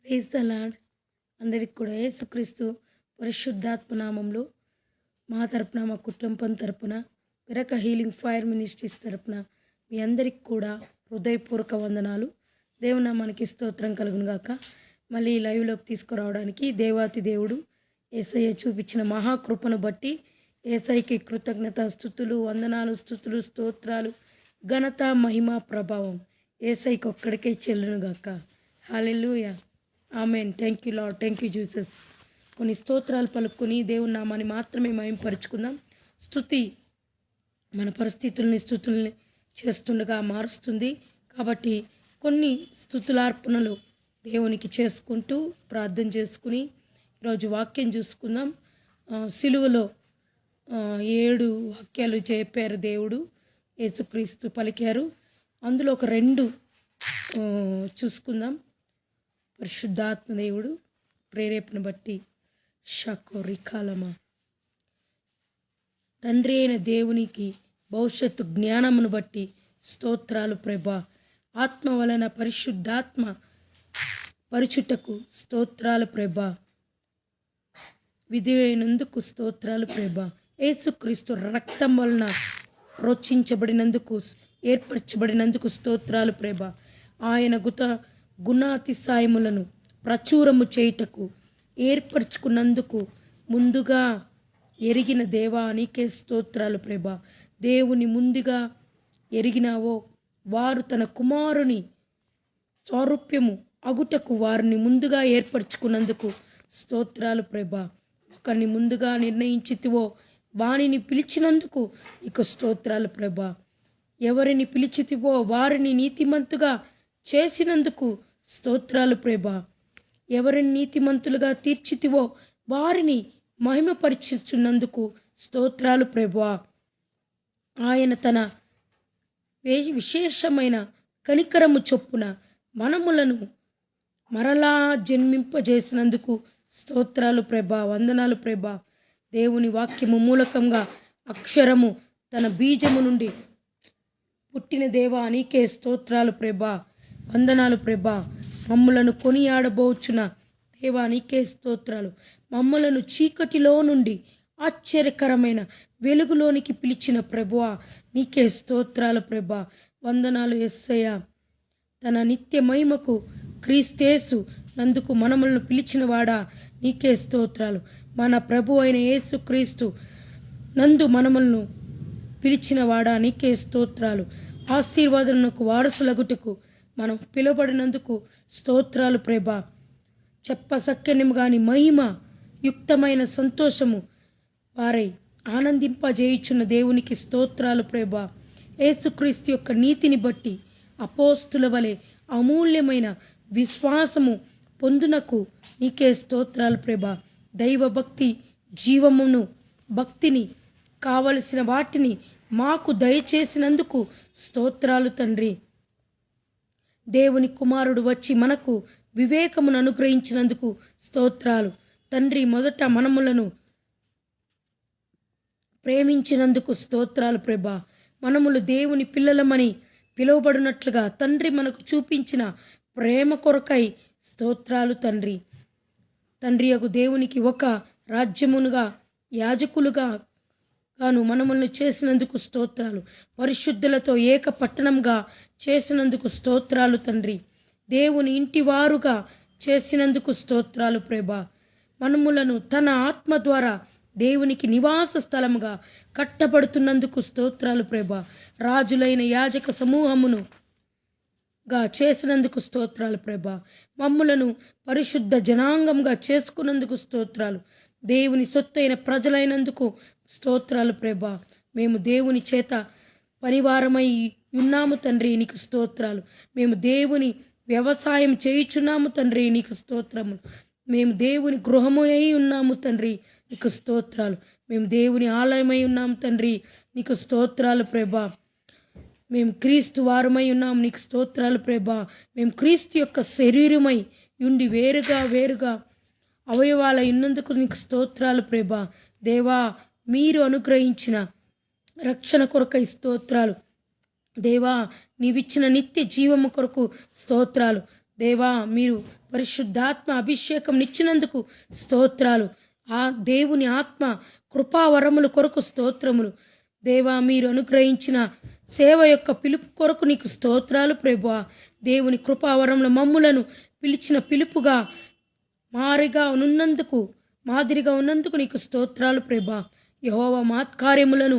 Praise the lord. అందరికి కూడా యేసుక్రీస్తు పరిశుద్ధాత్మ నామంలో మా తరపున, మా కుటుంబం తరపున, విరక హీలింగ్ ఫైర్ మినిస్ట్రీస్ తరపున మీ అందరికి కూడా హృదయపూర్వక వందనాలు. దేవుని మనకి స్తోత్రం కలుగును గాక. మళ్ళీ ఈ లైవ్లోకి తీసుకురావడానికి దేవాతి దేవుడు యేసయ్య చూపించిన మహాకృపను బట్టి యేసయ్యకి కృతజ్ఞత స్తుతులు, వందనాలు, స్తుతులు, స్తోత్రాలు, ఘనత, మహిమ, ప్రభావం యేసయ్యకి ఒక్కడికే చెల్లును గాక. Hallelujah, amen. Thank you lord, thank you Jesus. కొన్ని స్తోత్రాలు పలుకుని దేవుని నామాన్ని మాత్రమే మహింపరుచుకుందాం. స్తుతి మన పరిస్థితుల్ని, స్తుతుల్ని చేస్తుండగా మారుస్తుంది. కాబట్టి కొన్ని స్తుతులార్పణలు దేవునికి చేసుకుంటూ ప్రార్థన చేసుకుని ఈరోజు వాక్యం చూసుకుందాం. సిలువలో 7 వాక్యాలు చెప్పారు దేవుడు, యేసుక్రీస్తు పలికారు. అందులో ఒక 2 చూసుకుందాం. పరిశుద్ధాత్మ దేవుడు ప్రేరేపణ బట్టి షకోరికాలమా. తండ్రి అయిన దేవునికి భవిష్యత్తు జ్ఞానమును బట్టి స్తోత్రాలు ప్రభా. ఆత్మ వలన పరిశుద్ధాత్మ పరుచుటకు స్తోత్రాలు ప్రభా. విధేయునందుకు స్తోత్రాలు ప్రభా. యేసుక్రీస్తు రక్తం వలన ప్రోక్షించబడినందుకు, ఏర్పరచబడినందుకు స్తోత్రాలు ప్రభా. ఆయన గుణాతిశయములను ప్రచురము చేయుటకు ఏర్పరచుకున్నందుకు ముందుగా ఎరిగిన దేవా నీకే స్తోత్రాలు ప్రభా. దేవుని ముందుగా ఎరిగినావో వారు తన కుమారుని స్వరూప్యము అగుటకు వారిని ముందుగా ఏర్పరచుకున్నందుకు స్తోత్రాలు ప్రభా. ఒకరిని ముందుగా నిర్ణయించితివో వానిని పిలిచినందుకు నీకు స్తోత్రాలు ప్రభా. ఎవరిని పిలిచితివో వారిని నీతిమంతుగా చేసినందుకు స్తోత్రాలు ప్రభా. ఎవరిని నీతిమంతులుగా తీర్చితివో వారిని మహిమపరిచిస్తున్నందుకు స్తోత్రాలు ప్రభా. ఆయన తన విశేషమైన కనికరము చొప్పున మనములను మరలా జన్మింపజేసినందుకు స్తోత్రాలు ప్రభా, వందనాలు ప్రభా. దేవుని వాక్యము మూలకంగా అక్షరము తన బీజము నుండి పుట్టిన దేవా నీకే స్తోత్రాలు ప్రభా, వందనాలు ప్రభా. మమ్ములను కొనియాడబోచున్న దేవా నీకే స్తోత్రాలు. మమ్మలను చీకటిలో నుండి ఆశ్చర్యకరమైన వెలుగులోనికి పిలిచిన ప్రభువా నీకే స్తోత్రాలు ప్రభా, వందనాలు యేసయ్య. తన నిత్య మహిమకు క్రీస్తేసు నందుకు మనములను పిలిచిన వాడా నీకే స్తోత్రాలు. మన ప్రభు అయిన యేసు క్రీస్తు నందు మనములను పిలిచిన వాడా నీకే స్తోత్రాలు. ఆశీర్వాదమునకు వారసులగుటకు మనం పిలువబడినందుకు స్తోత్రాలు ప్రభా. చెప్పసక్యము గాని మహిమ యుక్తమైన సంతోషము వారై ఆనందింపజేయుచున్న దేవునికి స్తోత్రాలు ప్రభా. యేసుక్రీస్తు యొక్క నీతిని బట్టి అపోస్తుల వలె అమూల్యమైన విశ్వాసము పొందునకు నీకే స్తోత్రాలు ప్రభా. దైవ భక్తి, జీవమును, భక్తిని కావలసిన వాటిని మాకు దయచేసినందుకు స్తోత్రాలు తండ్రి. దేవుని కుమారుడు వచ్చి మనకు వివేకమును అనుగ్రహించినందుకు స్తోత్రాలు తండ్రి. మొదట మనములను ప్రేమించినందుకు స్తోత్రాలు ప్రభా. మనములు దేవుని పిల్లలమని పిలువబడినట్లుగా తండ్రి మనకు చూపించిన ప్రేమ కొరకై స్తోత్రాలు తండ్రి. తండ్రి యగు దేవునికి ఒక రాజ్యమునుగా యాజకులుగా గాను మనములను చేసినందుకు స్తోత్రాలు. పరిశుద్ధులతో ఏక పట్టణంగా చేసినందుకు స్తోత్రాలు తండ్రి. దేవుని ఇంటివారుగా చేసినందుకు స్తోత్రాలు ప్రభా. మనములను తన ఆత్మ ద్వారా దేవునికి నివాస స్థలముగా కట్టబడుతున్నందుకు స్తోత్రాలు ప్రభా. రాజులైన యాజక సమూహమును గా చేసినందుకు స్తోత్రాలు ప్రభా. మమ్ములను పరిశుద్ధ జనాంగంగా చేసుకున్నందుకు స్తోత్రాలు. దేవుని సొత్తైన ప్రజలైనందుకు స్తోత్రాలు ప్రభా. మేము దేవుని చేత పనివారమై ఉన్నాము తండ్రి, నీకు స్తోత్రాలు. మేము దేవుని వ్యవసాయం చేయుచున్నాము తండ్రి, నీకు స్తోత్రము. మేము దేవుని గృహమై ఉన్నాము తండ్రి, నీకు స్తోత్రాలు. మేము దేవుని ఆలయమై ఉన్నాము తండ్రి, నీకు స్తోత్రాలు ప్రభా. మేము క్రీస్తు వారమై ఉన్నాము, నీకు స్తోత్రాలు ప్రభా. మేము క్రీస్తు యొక్క శరీరమై ఉండి వేరుగా అవయవాల ఉన్నందుకు నీకు స్తోత్రాలు ప్రభా. దేవా, మీరు అనుగ్రహించిన రక్షణ కొరకై స్తోత్రాలు. దేవా, నీవిచ్చిన నిత్య జీవము కొరకు స్తోత్రాలు. దేవా, మీరు పరిశుద్ధాత్మ అభిషేకం ఇచ్చినందుకు స్తోత్రాలు. ఆ దేవుని ఆత్మ కృపావరముల కొరకు స్తోత్రములు. దేవా, మీరు అనుగ్రహించిన సేవ యొక్క పిలుపు కొరకు నీకు స్తోత్రాలు ప్రభువా. దేవుని కృపావరముల మమ్ములను పిలిచిన పిలుపుగా మాదిరిగా ఉన్నందుకు నీకు స్తోత్రాలు ప్రభువా. యెహోవా మహత్కార్యములను,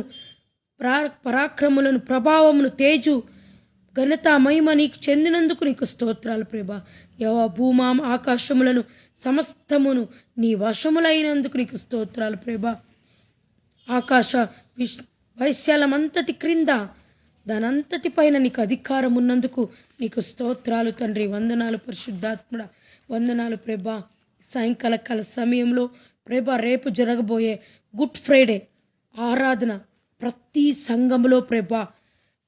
పరాక్రములను, ప్రభావమును, తేజు, ఘనత, మహిమ నీకు చెందినందుకు నీకు స్తోత్రాలు ప్రభా. యెహోవా భూమా ఆకాశములను సమస్తమును నీ వశములైనందుకు నీకు స్తోత్రాలు ప్రభా. ఆకాశ వైశాలమంతటి క్రింద దానంతటి పైన నీకు అధికారం ఉన్నందుకు నీకు స్తోత్రాలు తండ్రి. వందనాలు పరిశుద్ధాత్ముడ, వందనాలు ప్రభా. సాయంకాల కాల సమయంలో ప్రభా, రేపు జరగబోయే గుడ్ ఫ్రైడే ఆరాధన ప్రతి సంఘములో ప్రభా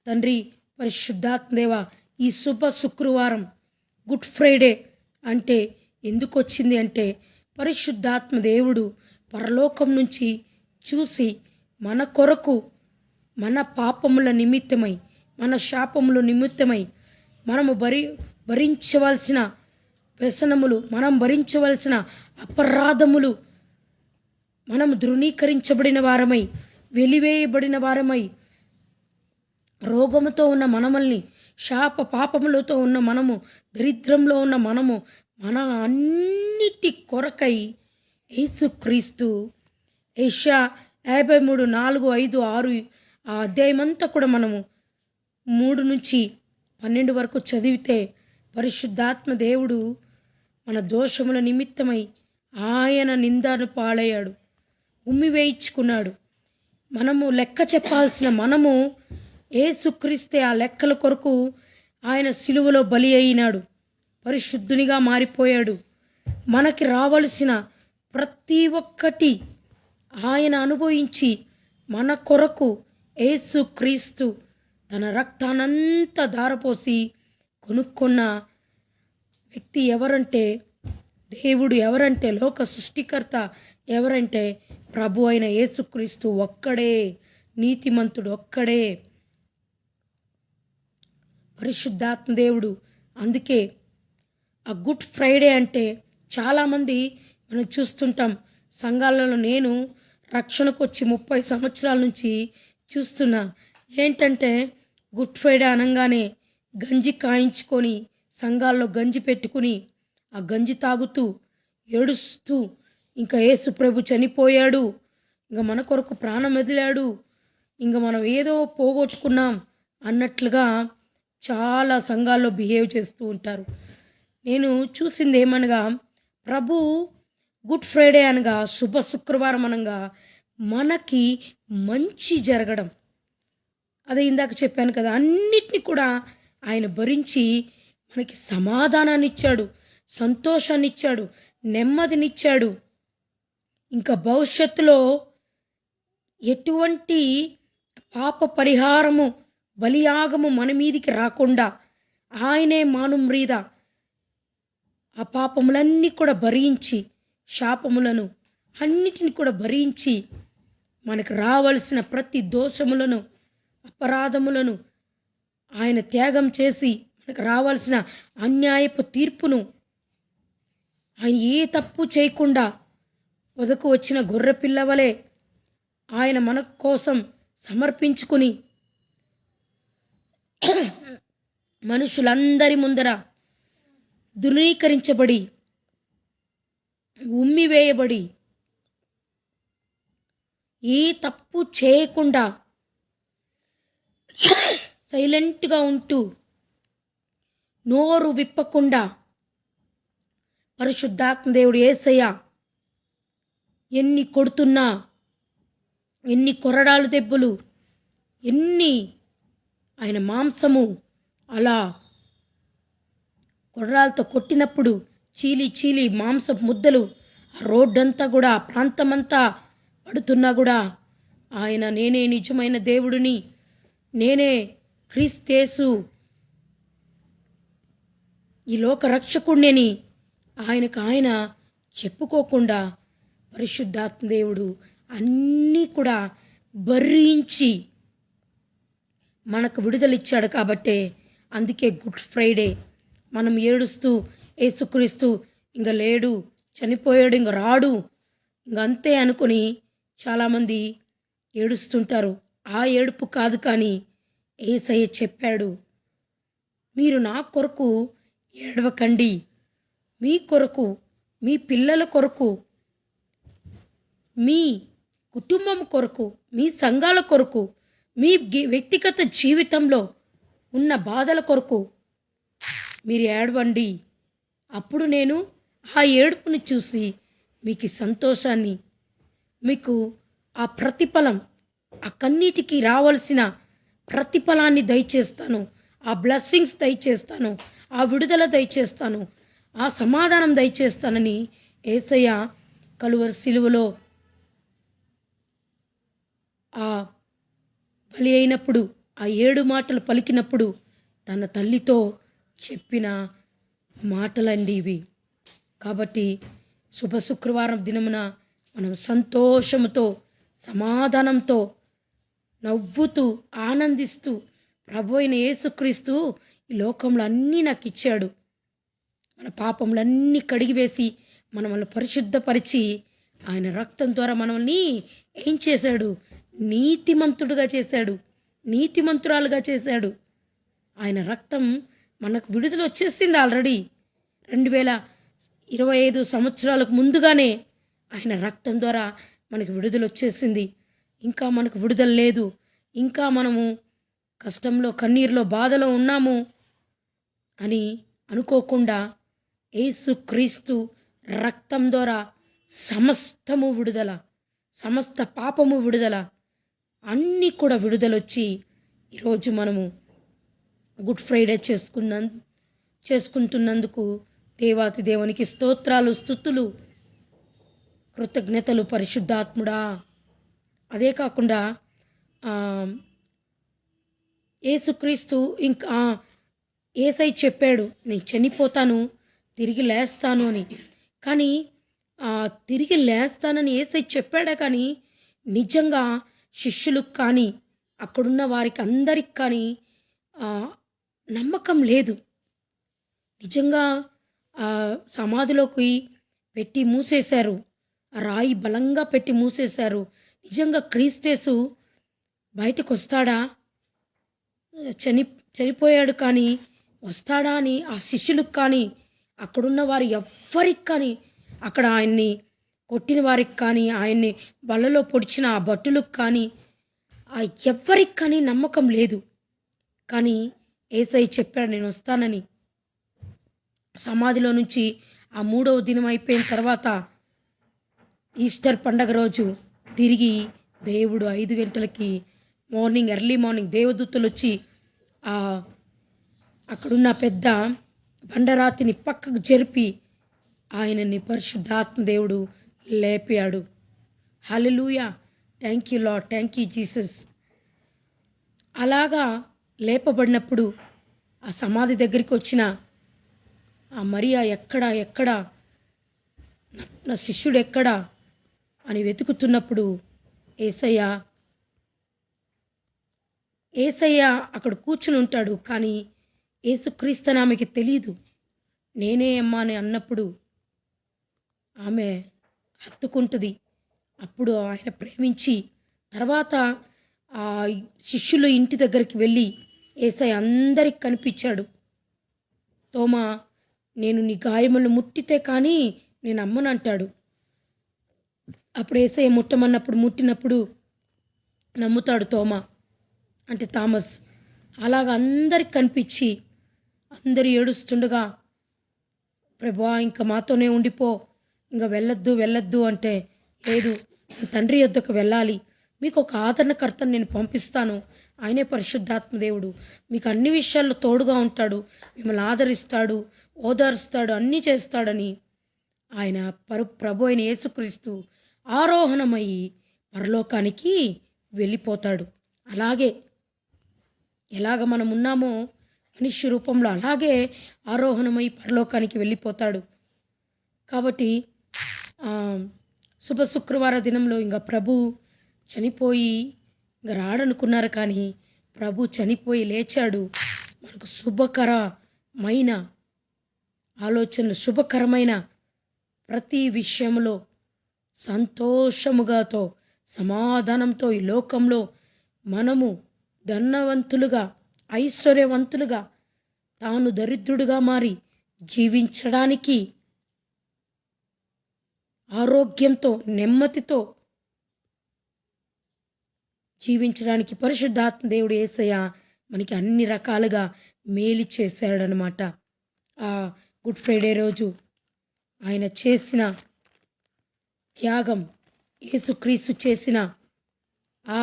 తండ్రి పరిశుద్ధాత్మదేవ, ఈ శుభ శుక్రవారం గుడ్ ఫ్రైడే అంటే ఎందుకు వచ్చింది అంటే, పరిశుద్ధాత్మ దేవుడు పరలోకం నుంచి చూసి మన కొరకు, మన పాపముల నిమిత్తమై, మన శాపముల నిమిత్తమై మనము భరించవలసిన వ్యసనములు, మనం భరించవలసిన అపరాధములు, మనము ధృవీకరించబడిన వారమై, వెలివేయబడిన వారమై, రోగముతో ఉన్న మనమల్ని, శాప పాపములతో ఉన్న మనము, దరిద్రంలో ఉన్న మనము, మన అన్నిటి కొరకై యేసుక్రీస్తు యెషయా 53, 4, 5, 6 ఆ అధ్యాయమంతా కూడా మనము 3 నుంచి 12 వరకు చదివితే పరిశుద్ధాత్మ దేవుడు మన దోషముల నిమిత్తమై ఆయన నిందను పాలయ్యాడు, ఉమ్మివేయించుకున్నాడు. మనము లెక్క చెప్పాల్సిన మనము యేసుక్రీస్తే ఆ లెక్కల కొరకు ఆయన సిలువలో బలి అయినాడు, పరిశుద్ధునిగా మారిపోయాడు. మనకి రావలసిన ప్రతి ఒక్కటి ఆయన అనుభవించి మన కొరకు యేసుక్రీస్తు తన రక్తానంతా ధారపోసి కొనుక్కున్న వ్యక్తి ఎవరంటే, దేవుడు ఎవరంటే, లోక సృష్టికర్త ఎవరంటే ప్రభు అయిన యేసుక్రీస్తు ఒక్కడే, నీతిమంతుడు ఒక్కడే, పరిశుద్ధాత్మ దేవుడు. అందుకే ఆ గుడ్ ఫ్రైడే అంటే చాలామంది మనం చూస్తుంటాం సంఘాలలో. నేను రక్షణకు వచ్చి 30 సంవత్సరాల నుంచి చూస్తున్నా. ఏంటంటే గుడ్ ఫ్రైడే అనగానే గంజి కాయించుకొని సంఘాల్లో గంజి పెట్టుకుని ఆ గంజి తాగుతూ ఏడుస్తూ, ఇంకా యేసు ప్రభు చనిపోయాడు, ఇంకా మన కొరకు ప్రాణం వదిలాడు, ఇంకా మనం ఏదో పోగొట్టుకున్నాం అన్నట్లుగా చాలా సంఘాల్లో బిహేవ్ చేస్తూ ఉంటారు. నేను చూసింది ఏమనగా, ప్రభు గుడ్ ఫ్రైడే అనగా, శుభ శుక్రవారం అనగా మనకి మంచి జరగడం. అదే ఇందాక చెప్పాను కదా, అన్నిటినీ కూడా ఆయన భరించి మనకి సమాధానాన్ని ఇచ్చాడు, సంతోషాన్ని ఇచ్చాడు, నెమ్మదినిచ్చాడు. ఇంకా భవిష్యత్తులో ఎటువంటి పాప పరిహారము, బలియాగము మన మీదికి రాకుండా ఆయనే మానుమ్రీద ఆ పాపములన్నీ కూడా భరించి, శాపములను అన్నిటిని కూడా భరించి, మనకు రావలసిన ప్రతి దోషములను, అపరాధములను ఆయన త్యాగం చేసి, మనకు రావాల్సిన అన్యాయపు తీర్పును ఆయన ఏ తప్పు చేయకుండా వదకు వచ్చిన గొర్రె పిల్లవలే ఆయన మన కోసం సమర్పించుకుని మనుషులందరి ముందర ధృవీకరించబడి, ఉమ్మివేయబడి, ఏ తప్పు చేయకుండా సైలెంట్గా ఉంటూ, నోరు విప్పకుండా, పరిశుద్ధాత్మదేవుడు యేసయ్య ఎన్ని కొడుతున్నా, ఎన్ని కొరడాలు దెబ్బలు, ఎన్ని ఆయన మాంసము అలా కొరడాలతో కొట్టినప్పుడు చీలి చీలి మాంసపు ముద్దలు రోడ్డంతా కూడా, ప్రాంతమంతా పడుతున్నా కూడా ఆయన నేనే నిజమైన దేవుడిని, నేనే క్రీస్తేసు, ఈ లోక రక్షకుడిని ఆయనకు ఆయన చెప్పుకోకుండా పరిశుద్ధాత్మ దేవుడు అన్నీ కూడా భరించి మనకు విడుదలిచ్చాడు. కాబట్టే అందుకే గుడ్ ఫ్రైడే మనం ఏడుస్తూ యేసుక్రీస్తు ఇంక లేడు, చనిపోయాడు, ఇంక రాడు, ఇంక అంతే అనుకుని చాలామంది ఏడుస్తుంటారు. ఆ ఏడుపు కాదు, కానీ యేసయ్య చెప్పాడు, మీరు నా కొరకు ఏడవకండి, మీ కొరకు, మీ పిల్లల కొరకు, మీ కుటుంబం కొరకు, మీ సంఘాల కొరకు, మీ వ్యక్తిగత జీవితంలో ఉన్న బాధల కొరకు మీరు ఏడవండి. అప్పుడు నేను ఆ ఏడుపుని చూసి మీకు సంతోషాన్ని, మీకు ఆ ప్రతిఫలం, ఆ కన్నీటికి రావాల్సిన ప్రతిఫలాన్ని దయచేస్తాను, ఆ బ్లెస్సింగ్స్ దయచేస్తాను, ఆ విడుదల దయచేస్తాను, ఆ సమాధానం దయచేస్తానని యేసయ్య కలువరి సిలువలో ఆ బలి అయినప్పుడు, ఆ 7 మాటలు పలికినప్పుడు తన తల్లితో చెప్పిన మాటలండి ఇవి. కాబట్టి శుభ శుక్రవారం దినమున మనం సంతోషముతో, సమాధానంతో, నవ్వుతూ, ఆనందిస్తూ, ప్రభు అయిన యేసుక్రీస్తు ఈ లోకంలో అన్నీ నాకు ఇచ్చాడు, మన పాపములన్నీ కడిగివేసి మనల్ని పరిశుద్ధపరిచి ఆయన రక్తం ద్వారా మనల్ని ఏం చేశాడు? నీతిమంతుడుగా చేశాడు, నీతిమంతురాలుగా చేశాడు. ఆయన రక్తం మనకు విడుదల వచ్చేసింది ఆల్రెడీ. 2025 సంవత్సరాలకు ముందుగానే ఆయన రక్తం ద్వారా మనకు విడుదల వచ్చేసింది. ఇంకా మనకు విడుదల లేదు, ఇంకా మనము కష్టంలో, కన్నీరులో, బాధలో ఉన్నాము అని అనుకోకుండా యేసుక్రీస్తు రక్తం ద్వారా సమస్తము విడుదల, సమస్త పాపము విడుదల, అన్నీ కూడా విడుదలొచ్చి ఈరోజు మనము గుడ్ ఫ్రైడే చేసుకుంటున్నందుకు దేవాతి దేవునికి స్తోత్రాలు, స్తుతులు, కృతజ్ఞతలు పరిశుద్ధాత్ముడా. అదే కాకుండా యేసుక్రీస్తు ఇంకా యేసయ్య చెప్పాడు, నేను చనిపోతాను, తిరిగి లేస్తాను అని. కానీ తిరిగి లేస్తానని యేసయ్య చెప్పాడే, కానీ నిజంగా శిష్యులకు కానీ అక్కడున్న వారికి అందరికి కానీ నమ్మకం లేదు. నిజంగా సమాధిలోకి పెట్టి మూసేశారు, ఆ రాయి బలంగా పెట్టి మూసేశారు. నిజంగా క్రీస్తేసు బయటకు వస్తాడా, చనిపోయాడు కానీ వస్తాడా అని ఆ శిష్యులకు కానీ అక్కడున్న వారు ఎవ్వరికి కానీ, అక్కడ ఆయన్ని కొట్టిన వారికి కానీ, ఆయన్ని బల్లలో పొడిచిన ఆ భటులకు కానీ ఎవ్వరికి కానీ నమ్మకం లేదు. కానీ యేసయ్య చెప్పాడు, నేను వస్తానని. సమాధిలో నుంచి ఆ 3వ దినం అయిపోయిన తర్వాత ఈస్టర్ పండగ రోజు తిరిగి దేవుడు 5 గంటలకి ఎర్లీ మార్నింగ్ దేవదూతలు వచ్చి అక్కడున్న పెద్ద బండరాతిని పక్కకు జరిపి ఆయనని పరిశుద్ధాత్మ దేవుడు లేపాడు. Hallelujah, thank you lord, thank you Jesus. అలాగా లేపబడినప్పుడు ఆ సమాధి దగ్గరికి వచ్చిన ఆ మరియా ఎక్కడా నా శిష్యుడు ఎక్కడా అని వెతుకుతున్నప్పుడు యేసయ్య అక్కడ కూర్చుని ఉంటాడు. కానీ యేసుక్రీస్తు ఆమెకి తెలియదు. నేనే అమ్మా అని అన్నప్పుడు ఆమె హత్తుకుంటుంది. అప్పుడు ఆయన ప్రేమించి తర్వాత ఆ శిష్యులు ఇంటి దగ్గరికి వెళ్ళి యేసయ్య అందరికి కనిపించాడు. తోమా, నేను నీ గాయములు ముట్టితే కానీ నేను అమ్మను అంటాడు. అప్పుడు యేసయ్య ముట్టినప్పుడు నమ్ముతాడు తోమా, అంటే థామస్. అలాగ అందరికి కనిపించి అందరూ ఏడుస్తుండగా, ప్రభువా ఇంకా మాతోనే ఉండిపో, ఇంకా వెళ్ళొద్దు అంటే, లేదు, తండ్రి యొద్దకు వెళ్ళాలి, మీకు ఒక ఆదరణకర్తను నేను పంపిస్తాను, ఆయనే పరిశుద్ధాత్మ దేవుడు, మీకు అన్ని విషయాల్లో తోడుగా ఉంటాడు, మిమ్మల్ని ఆదరిస్తాడు, ఓదారుస్తాడు, అన్నీ చేస్తాడని ఆయన ప్రభు అయిన యేసుక్రీస్తు ఆరోహణమయ్యి పరలోకానికి వెళ్ళిపోతాడు. ఎలాగ మనం ఉన్నామో మనిషి రూపంలో అలాగే ఆరోహణమై పరలోకానికి వెళ్ళిపోతాడు. కాబట్టి శుభ శుక్రవార దినంలో ఇంకా ప్రభు చనిపోయి ఇంకా రాడనుకున్నారు, కానీ ప్రభు చనిపోయి లేచాడు. మనకు శుభకరమైన ఆలోచనలు శుభకరమైన ప్రతి విషయంలో సంతోషముగాతో సమాధానంతో ఈ లోకంలో మనము ధనవంతులుగా ఐశ్వర్యవంతులుగా తాను దరిద్రుడుగా మారి జీవించడానికి ఆరోగ్యంతో నెమ్మదితో జీవించడానికి పరిశుద్ధాత్మ దేవుడు యేసయ్య మనకి అన్ని రకాలుగా మేలు చేశాడనమాట. ఆ గుడ్ ఫ్రైడే రోజు ఆయన చేసిన త్యాగం, యేసుక్రీస్తు చేసిన ఆ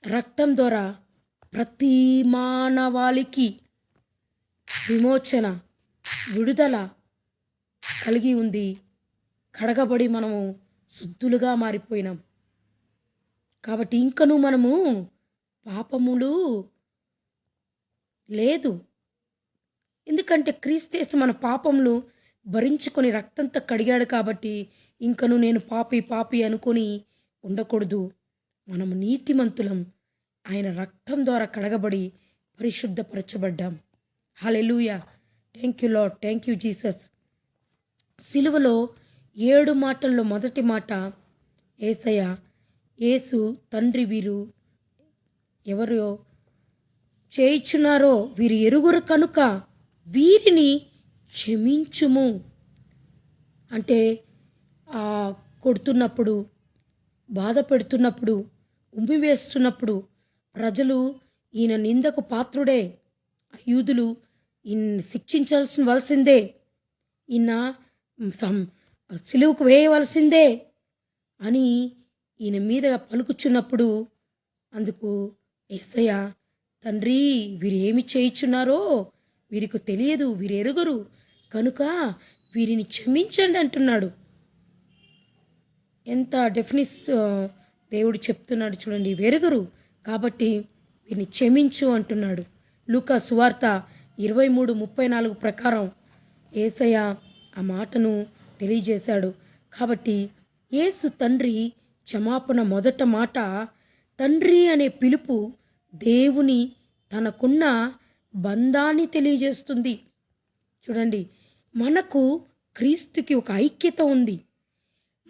రక్తం ద్వారా ప్రతి మానవాళికి విమోచన, విడుదల కలిగి ఉంది. కడగబడి మనము శుద్ధులుగా మారిపోయినాం. కాబట్టి ఇంకను మనము పాపములు లేదు. ఎందుకంటే క్రీస్తు మన పాపములు భరించుకొని రక్తంతో కడిగాడు. కాబట్టి ఇంకను నేను పాపి అనుకొని ఉండకూడదు. మనము నీతిమంతులం. ఆయన రక్తం ద్వారా కడగబడి పరిశుద్ధపరచబడ్డాం. Hallelujah. Thank you lord, thank you Jesus. సిలువలో 7 మాటల్లో మొదటి మాట యేసయ్య, యేసు తండ్రి వీరు ఎవరో చేయుచున్నారో వీరు ఎరుగురు కనుక వీరిని క్షమించుము అంటే కొడుతున్నప్పుడు, బాధ పెడుతున్నప్పుడు, ఉమ్మివేస్తున్నప్పుడు ప్రజలు ఈయన నిందకు పాత్రుడే, యూదులు ఈయన శిక్షించాల్సివలసిందే, ఈయన సిలువకు వేయవలసిందే అని ఈయన మీద పలుకుచున్నప్పుడు అందుకు యేసయ్య, తండ్రి వీరు ఏమి చేయుచున్నారో వీరికి తెలియదు, వీరు ఎరుగరు కనుక వీరిని క్షమించండి అంటున్నాడు. ఎంత డెఫినిస్ దేవుడు చెప్తున్నాడు చూడండి. వెరుగరు కాబట్టి వీరిని క్షమించు అంటున్నాడు. లూకా సువార్త 23:34 ప్రకారం యేసయ్య ఆ మాటను తెలియజేశాడు. కాబట్టి యేసు తండ్రి క్షమాపణ మొదట మాట తండ్రి అనే పిలుపు దేవుని తనకున్న బంధాన్ని తెలియజేస్తుంది. చూడండి, మనకు క్రీస్తుకి ఒక ఐక్యత ఉంది.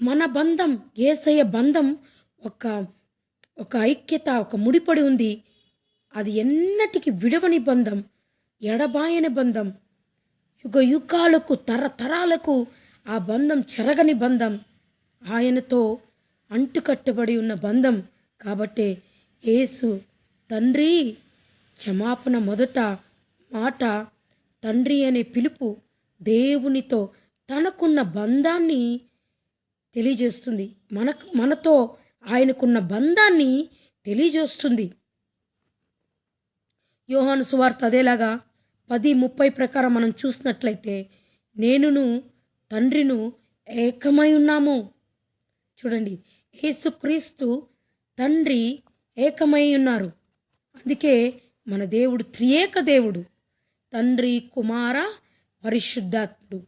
మన బంధం, యేసయ్య బంధం ఒక ఐక్యత, ఒక ముడిపడి ఉంది. అది ఎన్నటికి విడవని బంధం, ఎడబాయని బంధం, యుగ యుగాలకు తరతరాలకు ఆ బంధం చెరగని బంధం, ఆయనతో అంటుకట్టబడి ఉన్న బంధం. కాబట్టే యేసు తండ్రి క్షమాపణ మొదట మాట తండ్రి అనే పిలుపు దేవునితో తనకున్న బంధాన్ని తెలియజేస్తుంది. మనతో ఆయనకున్న బంధాన్ని తెలియజేస్తుంది. యోహాను సువార్త అదేలాగా 10:30 ప్రకారం మనం చూసినట్లయితే నేనును తండ్రిను ఏకమై ఉన్నాము. చూడండి, యేసుక్రీస్తు తండ్రి ఏకమై ఉన్నారు. అందుకే మన దేవుడు త్రియేక దేవుడు, తండ్రి, కుమార, పరిశుద్ధాత్ముడు.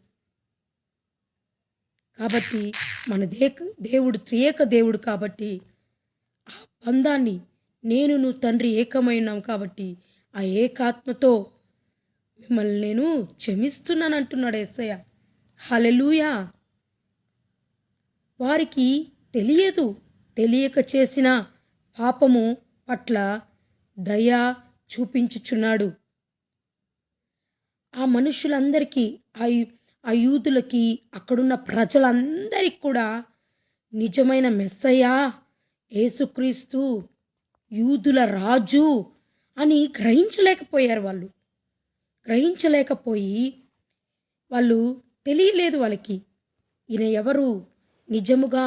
కాబట్టి మన దేవుడు త్రియేక దేవుడు. కాబట్టి ఆ బంధాన్ని నేను తండ్రి ఏకమై ఉన్నాం. కాబట్టి ఆ ఏకాత్మతో మిమ్మల్ని నేను క్షమిస్తున్నాను అంటున్నాడు యేసయ్య. హల్లెలూయా. వారికి తెలియక చేసిన పాపము పట్ల దయ చూపించుచున్నాడు. ఆ మనుషులందరికీ, ఆ యూదులకి, అక్కడున్న ప్రజలందరికీ కూడా నిజమైన మెస్సయ్యా, యేసుక్రీస్తు యూదుల రాజు అని గ్రహించలేకపోయారు. వాళ్ళు తెలియలేదు వాళ్ళకి ఈయన ఎవరు, నిజముగా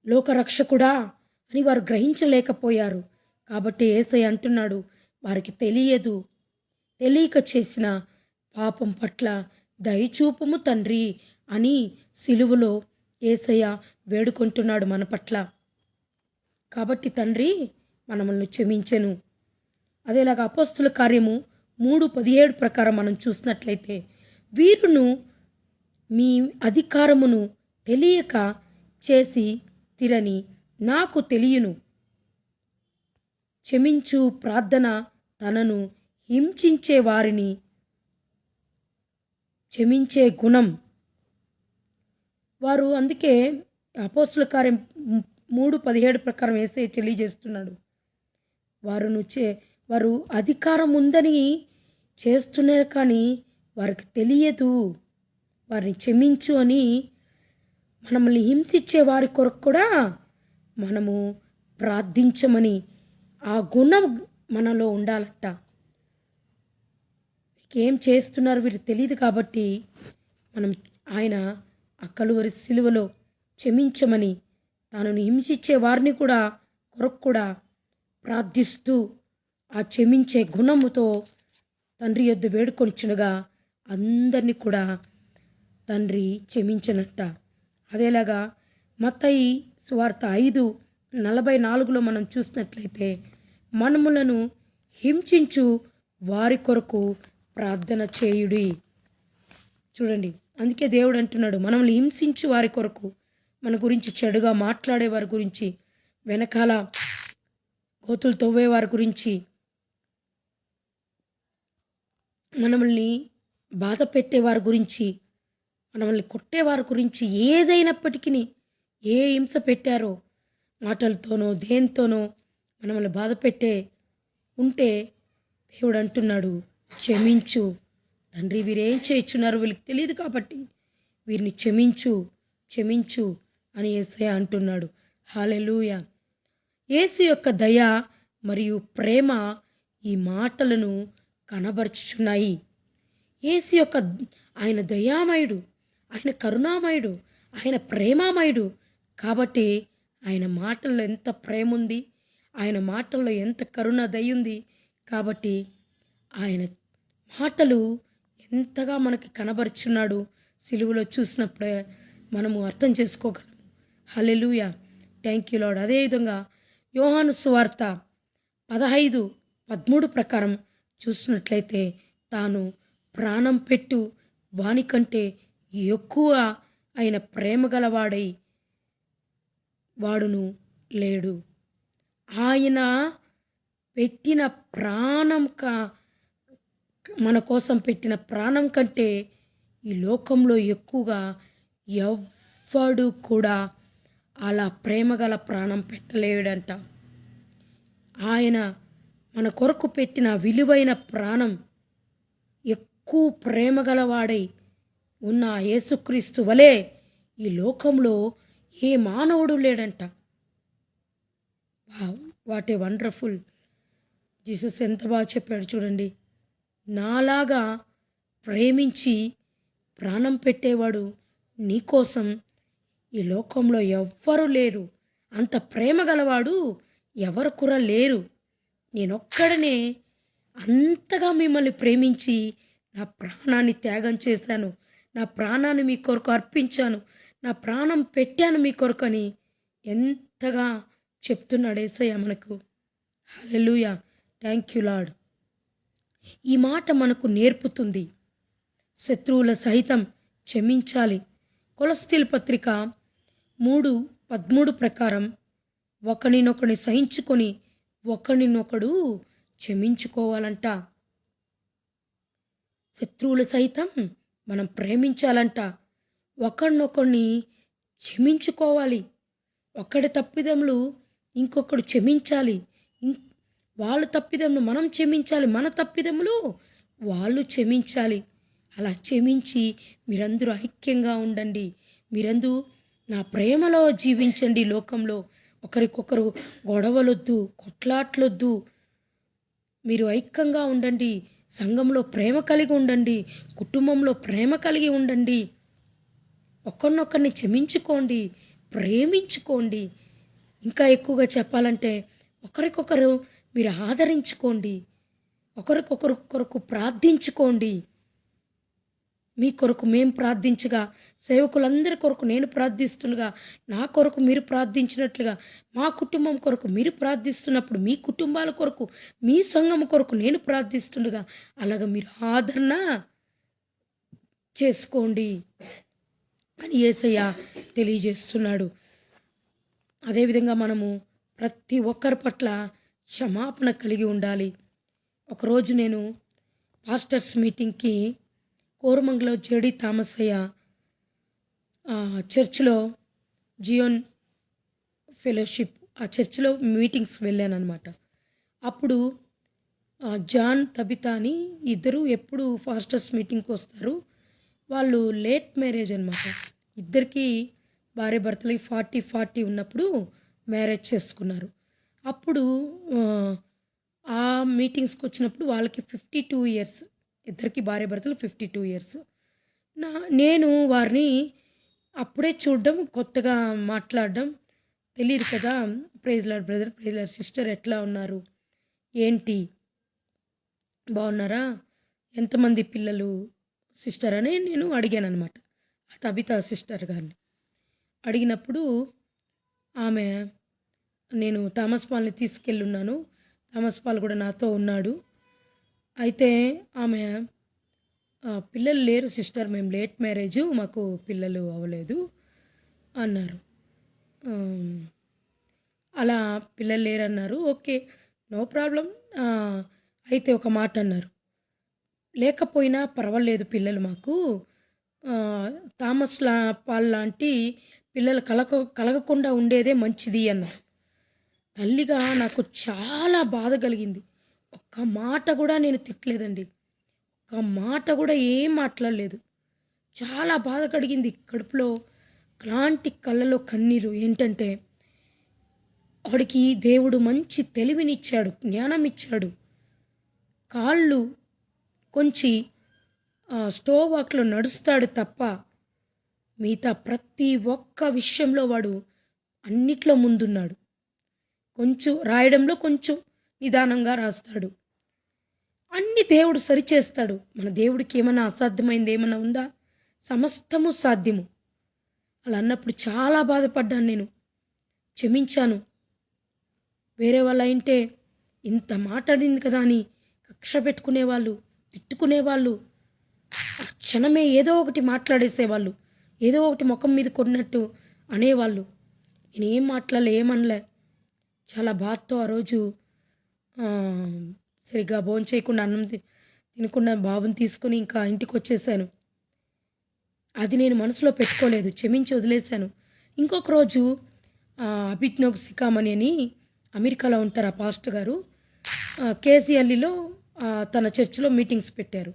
లోకరక్షకుడా అని వారు గ్రహించలేకపోయారు. కాబట్టి యేసయ్య అంటున్నాడు, వారికి తెలియక చేసిన పాపం పట్ల దయచూపుము తండ్రి అని సిలువలో యేసయ్య వేడుకుంటున్నాడు మన పట్ల. కాబట్టి తండ్రి మనల్ని క్షమించెను. అదేలాగా అపోస్తుల కార్యము 3:17 ప్రకారం మనం చూసినట్లయితే వీరును మీ అధికారమును తెలియక చేసి తిరని నాకు తెలియను. క్షమించు ప్రార్థన తనను హింసించే వారిని క్షమించే గుణం. వారు అందుకే అపోస్తుల కార్యం 3:17 ప్రకారం యేసయ్య తెలియజేస్తున్నాడు. వారు అధికారం ఉందని చేస్తున్నారు, కానీ వారికి తెలియదు. వారిని క్షమించు అని మనల్ని హింసించే వారి కొరకు కూడా మనము ప్రార్థించమని ఆ గుణం మనలో ఉండాలట. ఏం చేస్తున్నారు వీరికి తెలియదు కాబట్టి మనం ఆయన ఆ కలువరి సిలువలో క్షమించమని తాను హింసించే వారిని కూడా కొరకు కూడా ప్రార్థిస్తూ ఆ క్షమించే గుణముతో తండ్రి యొద్ద వేడుకొనిచునగా అందరినీ కూడా తండ్రి క్షమించనట్ట. అదేలాగా మత్తయి సువార్త 5:44 మనం చూసినట్లయితే మనములను హింసించు వారి కొరకు ప్రార్థన చేయుడి. చూడండి, అందుకే దేవుడు అంటున్నాడు, మనల్ని హింసించు వారి కొరకు, మన గురించి చెడుగా మాట్లాడే వారి గురించి, వెనకాల గోతులు తవ్వే వారి గురించి, మనల్ని బాధ పెట్టేవారి గురించి, మనల్ని కొట్టేవారి గురించి, ఏదైనప్పటికీ ఏ హింస పెట్టారో మాటలతోనో దేనితోనో మనల్ని బాధ పెట్టే ఉంటే దేవుడు అంటున్నాడు, క్షమించు తండ్రి, వీరేం చేయించున్నారు వీళ్ళకి తెలియదు కాబట్టి వీరిని క్షమించు క్షమించు అని యేసయ్య అంటున్నాడు. హల్లెలూయా. యేసు యొక్క దయ మరియు ప్రేమ ఈ మాటలను కనబరుచుచున్నాయి. యేసు యొక్క ఆయన దయామయుడు, ఆయన కరుణామయుడు, ఆయన ప్రేమామయుడు కాబట్టి ఆయన మాటల్లో ఎంత ప్రేమ ఉంది, ఆయన మాటల్లో ఎంత కరుణ దయ ఉంది కాబట్టి ఆయన మాటలు ఎంతగా మనకి కనబరుచున్నాడు సిలువలో చూసినప్పుడే మనము అర్థం చేసుకోగలము. హల్లెలూయా. Thank you lord. అదేవిధంగా యోహాను సువార్త 15:13 ప్రకారం చూసినట్లయితే తాను ప్రాణం పెట్టు వానికంటే ఎక్కువ ఆయన ప్రేమ గలవాడై వాడును లేడు. ఆయన పెట్టిన ప్రాణం మన కోసం పెట్టిన ప్రాణం కంటే ఈ లోకంలో ఎక్కువగా ఎవ్వడు కూడా అలా ప్రేమగల ప్రాణం పెట్టలేడంట. ఆయన మన కొరకు పెట్టిన విలువైన ప్రాణం ఎక్కువ ప్రేమగలవాడై ఉన్న యేసుక్రీస్తు వలె ఈ లోకంలో ఏ మానవుడు లేడంట. What a wonderful. జీసస్ ఎంత బాగా చెప్పాడు చూడండి. నాలాగా ప్రేమించి ప్రాణం పెట్టేవాడు నీకోసం ఈ లోకంలో ఎవ్వరూ లేరు. అంత ప్రేమ గలవాడు ఎవరు కూడా లేరు. నేనొక్కడనే అంతగా మిమ్మల్ని ప్రేమించి నా ప్రాణాన్ని త్యాగం చేశాను, నా ప్రాణాన్ని మీ కొరకు అర్పించాను, నా ప్రాణం పెట్టాను మీ కొరకు అని ఎంతగా చెప్తున్నాడు యేసయ్య మనకు. హల్లెలూయా. Thank you lord. ఈ మాట మనకు నేర్పుతుంది శత్రువుల సహితం క్షమించాలి. కొలస్సీలు పత్రిక 3:13 ప్రకారం ఒకరినొకరిని సహించుకొని ఒకరినొకడు క్షమించుకోవాలంట. శత్రువుల సహితం మనం ప్రేమించాలంట. ఒకరినొకరిని క్షమించుకోవాలి. ఒకడి తప్పిదములు ఇంకొకడు క్షమించాలి. వాళ్ళ తప్పిదములు మనం క్షమించాలి, మన తప్పిదములు వాళ్ళు క్షమించాలి. అలా క్షమించి మీరందరూ ఐక్యంగా ఉండండి. మీరందరూ నా ప్రేమలో జీవించండి. లోకంలో ఒకరికొకరు గొడవలొద్దు, కొట్లాట్లొద్దు. మీరు ఐక్యంగా ఉండండి. సంఘంలో ప్రేమ కలిగి ఉండండి. కుటుంబంలో ప్రేమ కలిగి ఉండండి. ఒకరినొకరిని క్షమించుకోండి, ప్రేమించుకోండి. ఇంకా ఎక్కువగా చెప్పాలంటే ఒకరికొకరు మీరు ఆదరించుకోండి. ఒకరికొకరు కొరకు ప్రార్థించుకోండి. మీ కొరకు మేము ప్రార్థించగా, సేవకులందరి కొరకు నేను ప్రార్థిస్తుండగా, నా కొరకు మీరు ప్రార్థించినట్లుగా మా కుటుంబం కొరకు మీరు ప్రార్థిస్తున్నప్పుడు మీ కుటుంబాల కొరకు, మీ సంఘం కొరకు నేను ప్రార్థిస్తుండగా అలాగ మీరు ఆదరణ చేసుకోండి అని యేసయ్య తెలియజేస్తున్నాడు. అదేవిధంగా మనము ప్రతి ఒక్కరి పట్ల క్షమాపణ కలిగి ఉండాలి. ఒకరోజు నేను పాస్టర్స్ మీటింగ్కి కోరమంగళం జేడి తామసయ్య చర్చ్లో జియోన్ ఫెలోషిప్ ఆ చర్చ్లో మీటింగ్స్ వెళ్ళానన్నమాట. అప్పుడు జాన్ తబితా అని ఇద్దరు ఎప్పుడు ఫాస్టర్స్ మీటింగ్కి వస్తారు. వాళ్ళు లేట్ మ్యారేజ్ అనమాట. ఇద్దరికి భార్య భర్తలకి 40 ఉన్నప్పుడు మ్యారేజ్ చేసుకున్నారు. అప్పుడు ఆ మీటింగ్స్కి వచ్చినప్పుడు వాళ్ళకి 52 ఇయర్స్, ఇద్దరికి భార్య భర్తలు 52 ఇయర్స్. నేను వారిని అప్పుడే చూడడం, కొత్తగా మాట్లాడడం తెలియదు కదా. Praise lord brother, praise lord sister, ఎట్లా ఉన్నారు, ఏంటి, బాగున్నారా, ఎంతమంది పిల్లలు సిస్టర్ అని నేను అడిగాను అనమాట. తబితా సిస్టర్ గారిని అడిగినప్పుడు ఆమె, నేను థామస్ పాల్ని తీసుకెళ్ళున్నాను, థామస్ పాల్ కూడా నాతో ఉన్నాడు, అయితే ఆమె పిల్లలు లేరు సిస్టర్, మేము లేట్ మ్యారేజ్, మాకు పిల్లలు అవ్వలేదు అన్నారు. అలా పిల్లలు లేరన్నారు. Okay, no problem. అయితే ఒక మాట అన్నారు, లేకపోయినా పర్వాలేదు పిల్లలు మాకు, థామస్ పాల్ లాంటి పిల్లలు కలగకుండా ఉండేదే మంచిది అన్నారు. తల్లిగా నాకు చాలా బాధ కలిగింది. ఒక్క మాట కూడా నేను తిట్టలేదండి, ఒక్క మాట కూడా ఏం మాట్లాడలేదు. చాలా బాధ కలిగింది కడుపులో, అలాంటి కళ్ళలో కన్నీరు. ఏంటంటే వాడికి దేవుడు మంచి తెలివినిచ్చాడు, జ్ఞానం ఇచ్చాడు, కాళ్ళు కొంచెం స్టోవ్ వాక్లో నడుస్తాడు తప్ప మిగతా ప్రతి ఒక్క విషయంలో వాడు అన్నిట్లో ముందున్నాడు. కొంచెం రాయడంలో కొంచెం నిదానంగా రాస్తాడు, అన్ని దేవుడు సరిచేస్తాడు. మన దేవుడికి ఏమైనా అసాధ్యమైంది ఏమైనా ఉందా? సమస్తము సాధ్యము. అలా అన్నప్పుడు చాలా బాధపడ్డాను, నేను క్షమించాను. వేరే వాళ్ళ అయితే ఇంత మాట్లాడింది కదా అని కక్ష పెట్టుకునేవాళ్ళు, తిట్టుకునేవాళ్ళు, ఆ క్షణమే ఏదో ఒకటి మాట్లాడేసేవాళ్ళు, ఏదో ఒకటి ముఖం మీద కొన్నట్టు అనేవాళ్ళు. నేనేం మాట్లాడలే, ఏమనలే. చాలా బాధతో ఆ రోజు సరిగ్గా భోజనం చేయకుండా, అన్నం తినకుండా బాబుని తీసుకుని ఇంకా ఇంటికి వచ్చేసాను. అది నేను మనసులో పెట్టుకోలేదు, క్షమించి వదిలేశాను. ఇంకొక రోజు అభిజ్ఞోగ్ సికామణి అని అమెరికాలో ఉంటారు ఆ పాస్టర్ గారు, కేసీఎల్ఈలో తన చర్చిలో మీటింగ్స్ పెట్టారు.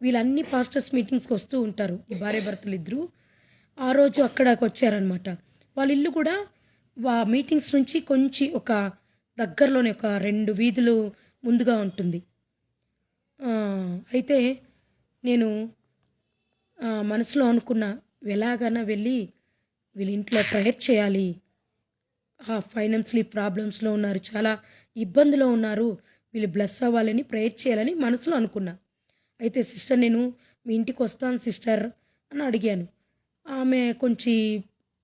వీళ్ళన్ని పాస్టర్స్ మీటింగ్స్కి వస్తూ ఉంటారు, ఈ భార్య భర్తలు ఇద్దరు. ఆ రోజు అక్కడికి వచ్చారనమాట. వాళ్ళ ఇల్లు కూడా మీటింగ్స్ నుంచి కొంచెం ఒక దగ్గరలోనే, ఒక 2 వీధులు ముందుగా ఉంటుంది. అయితే నేను మనసులో అనుకున్న, ఎలాగైనా వెళ్ళి వీళ్ళ ఇంట్లో ప్రేయర్ చేయాలి, ఫైనాన్షియలీ ప్రాబ్లమ్స్లో ఉన్నారు, చాలా ఇబ్బందిలో ఉన్నారు, వీళ్ళు బ్లెస్ అవ్వాలని ప్రేయర్ చేయాలని మనసులో అనుకున్నా. అయితే సిస్టర్, నేను మీ ఇంటికి వస్తాను సిస్టర్ అని అడిగాను. ఆమె కొంచెం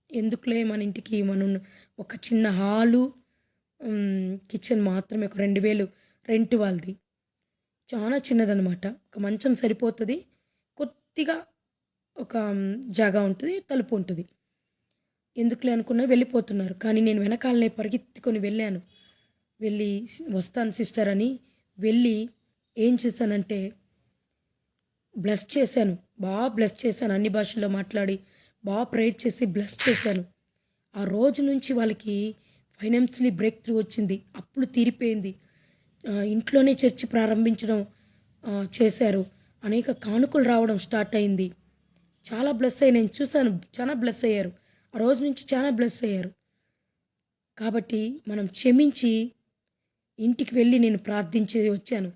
ఎందుకులే, మన ఇంటికి మనం ఒక చిన్న హాలు, కిచెన్ మాత్రమే, ఒక 2000 రెంట్ వాళ్ళది, చాలా చిన్నదనమాట, ఒక మంచం సరిపోతుంది, కొద్దిగా ఒక జాగా ఉంటుంది, తలుపు ఉంటుంది, ఎందుకులే అనుకున్నా వెళ్ళిపోతున్నారు. కానీ నేను వెనకాలనే పరిగెత్తుకొని వెళ్ళాను. వెళ్ళి వస్తాను సిస్టర్ అని వెళ్ళి ఏం చేశానంటే బ్లెస్ చేశాను, బాగా బ్లెస్ చేశాను, అన్ని భాషల్లో మాట్లాడి బాగా ప్రేయర్ చేసి బ్లెస్ చేశాను. ఆ రోజు నుంచి వాళ్ళకి ఫైనాన్షియలీ బ్రేక్ త్రూ వచ్చింది, అప్పులు తీరిపోయింది, ఇంట్లోనే చర్చి ప్రారంభించడం చేశారు, అనేక కానుకలు రావడం స్టార్ట్ అయింది. చాలా బ్లెస్ అయ్యి నేను చూశాను, చాలా బ్లెస్ అయ్యారు, ఆ రోజు నుంచి చాలా బ్లెస్ అయ్యారు. కాబట్టి మనం క్షమించి ఇంటికి వెళ్ళి నేను ప్రార్థించి వచ్చాను.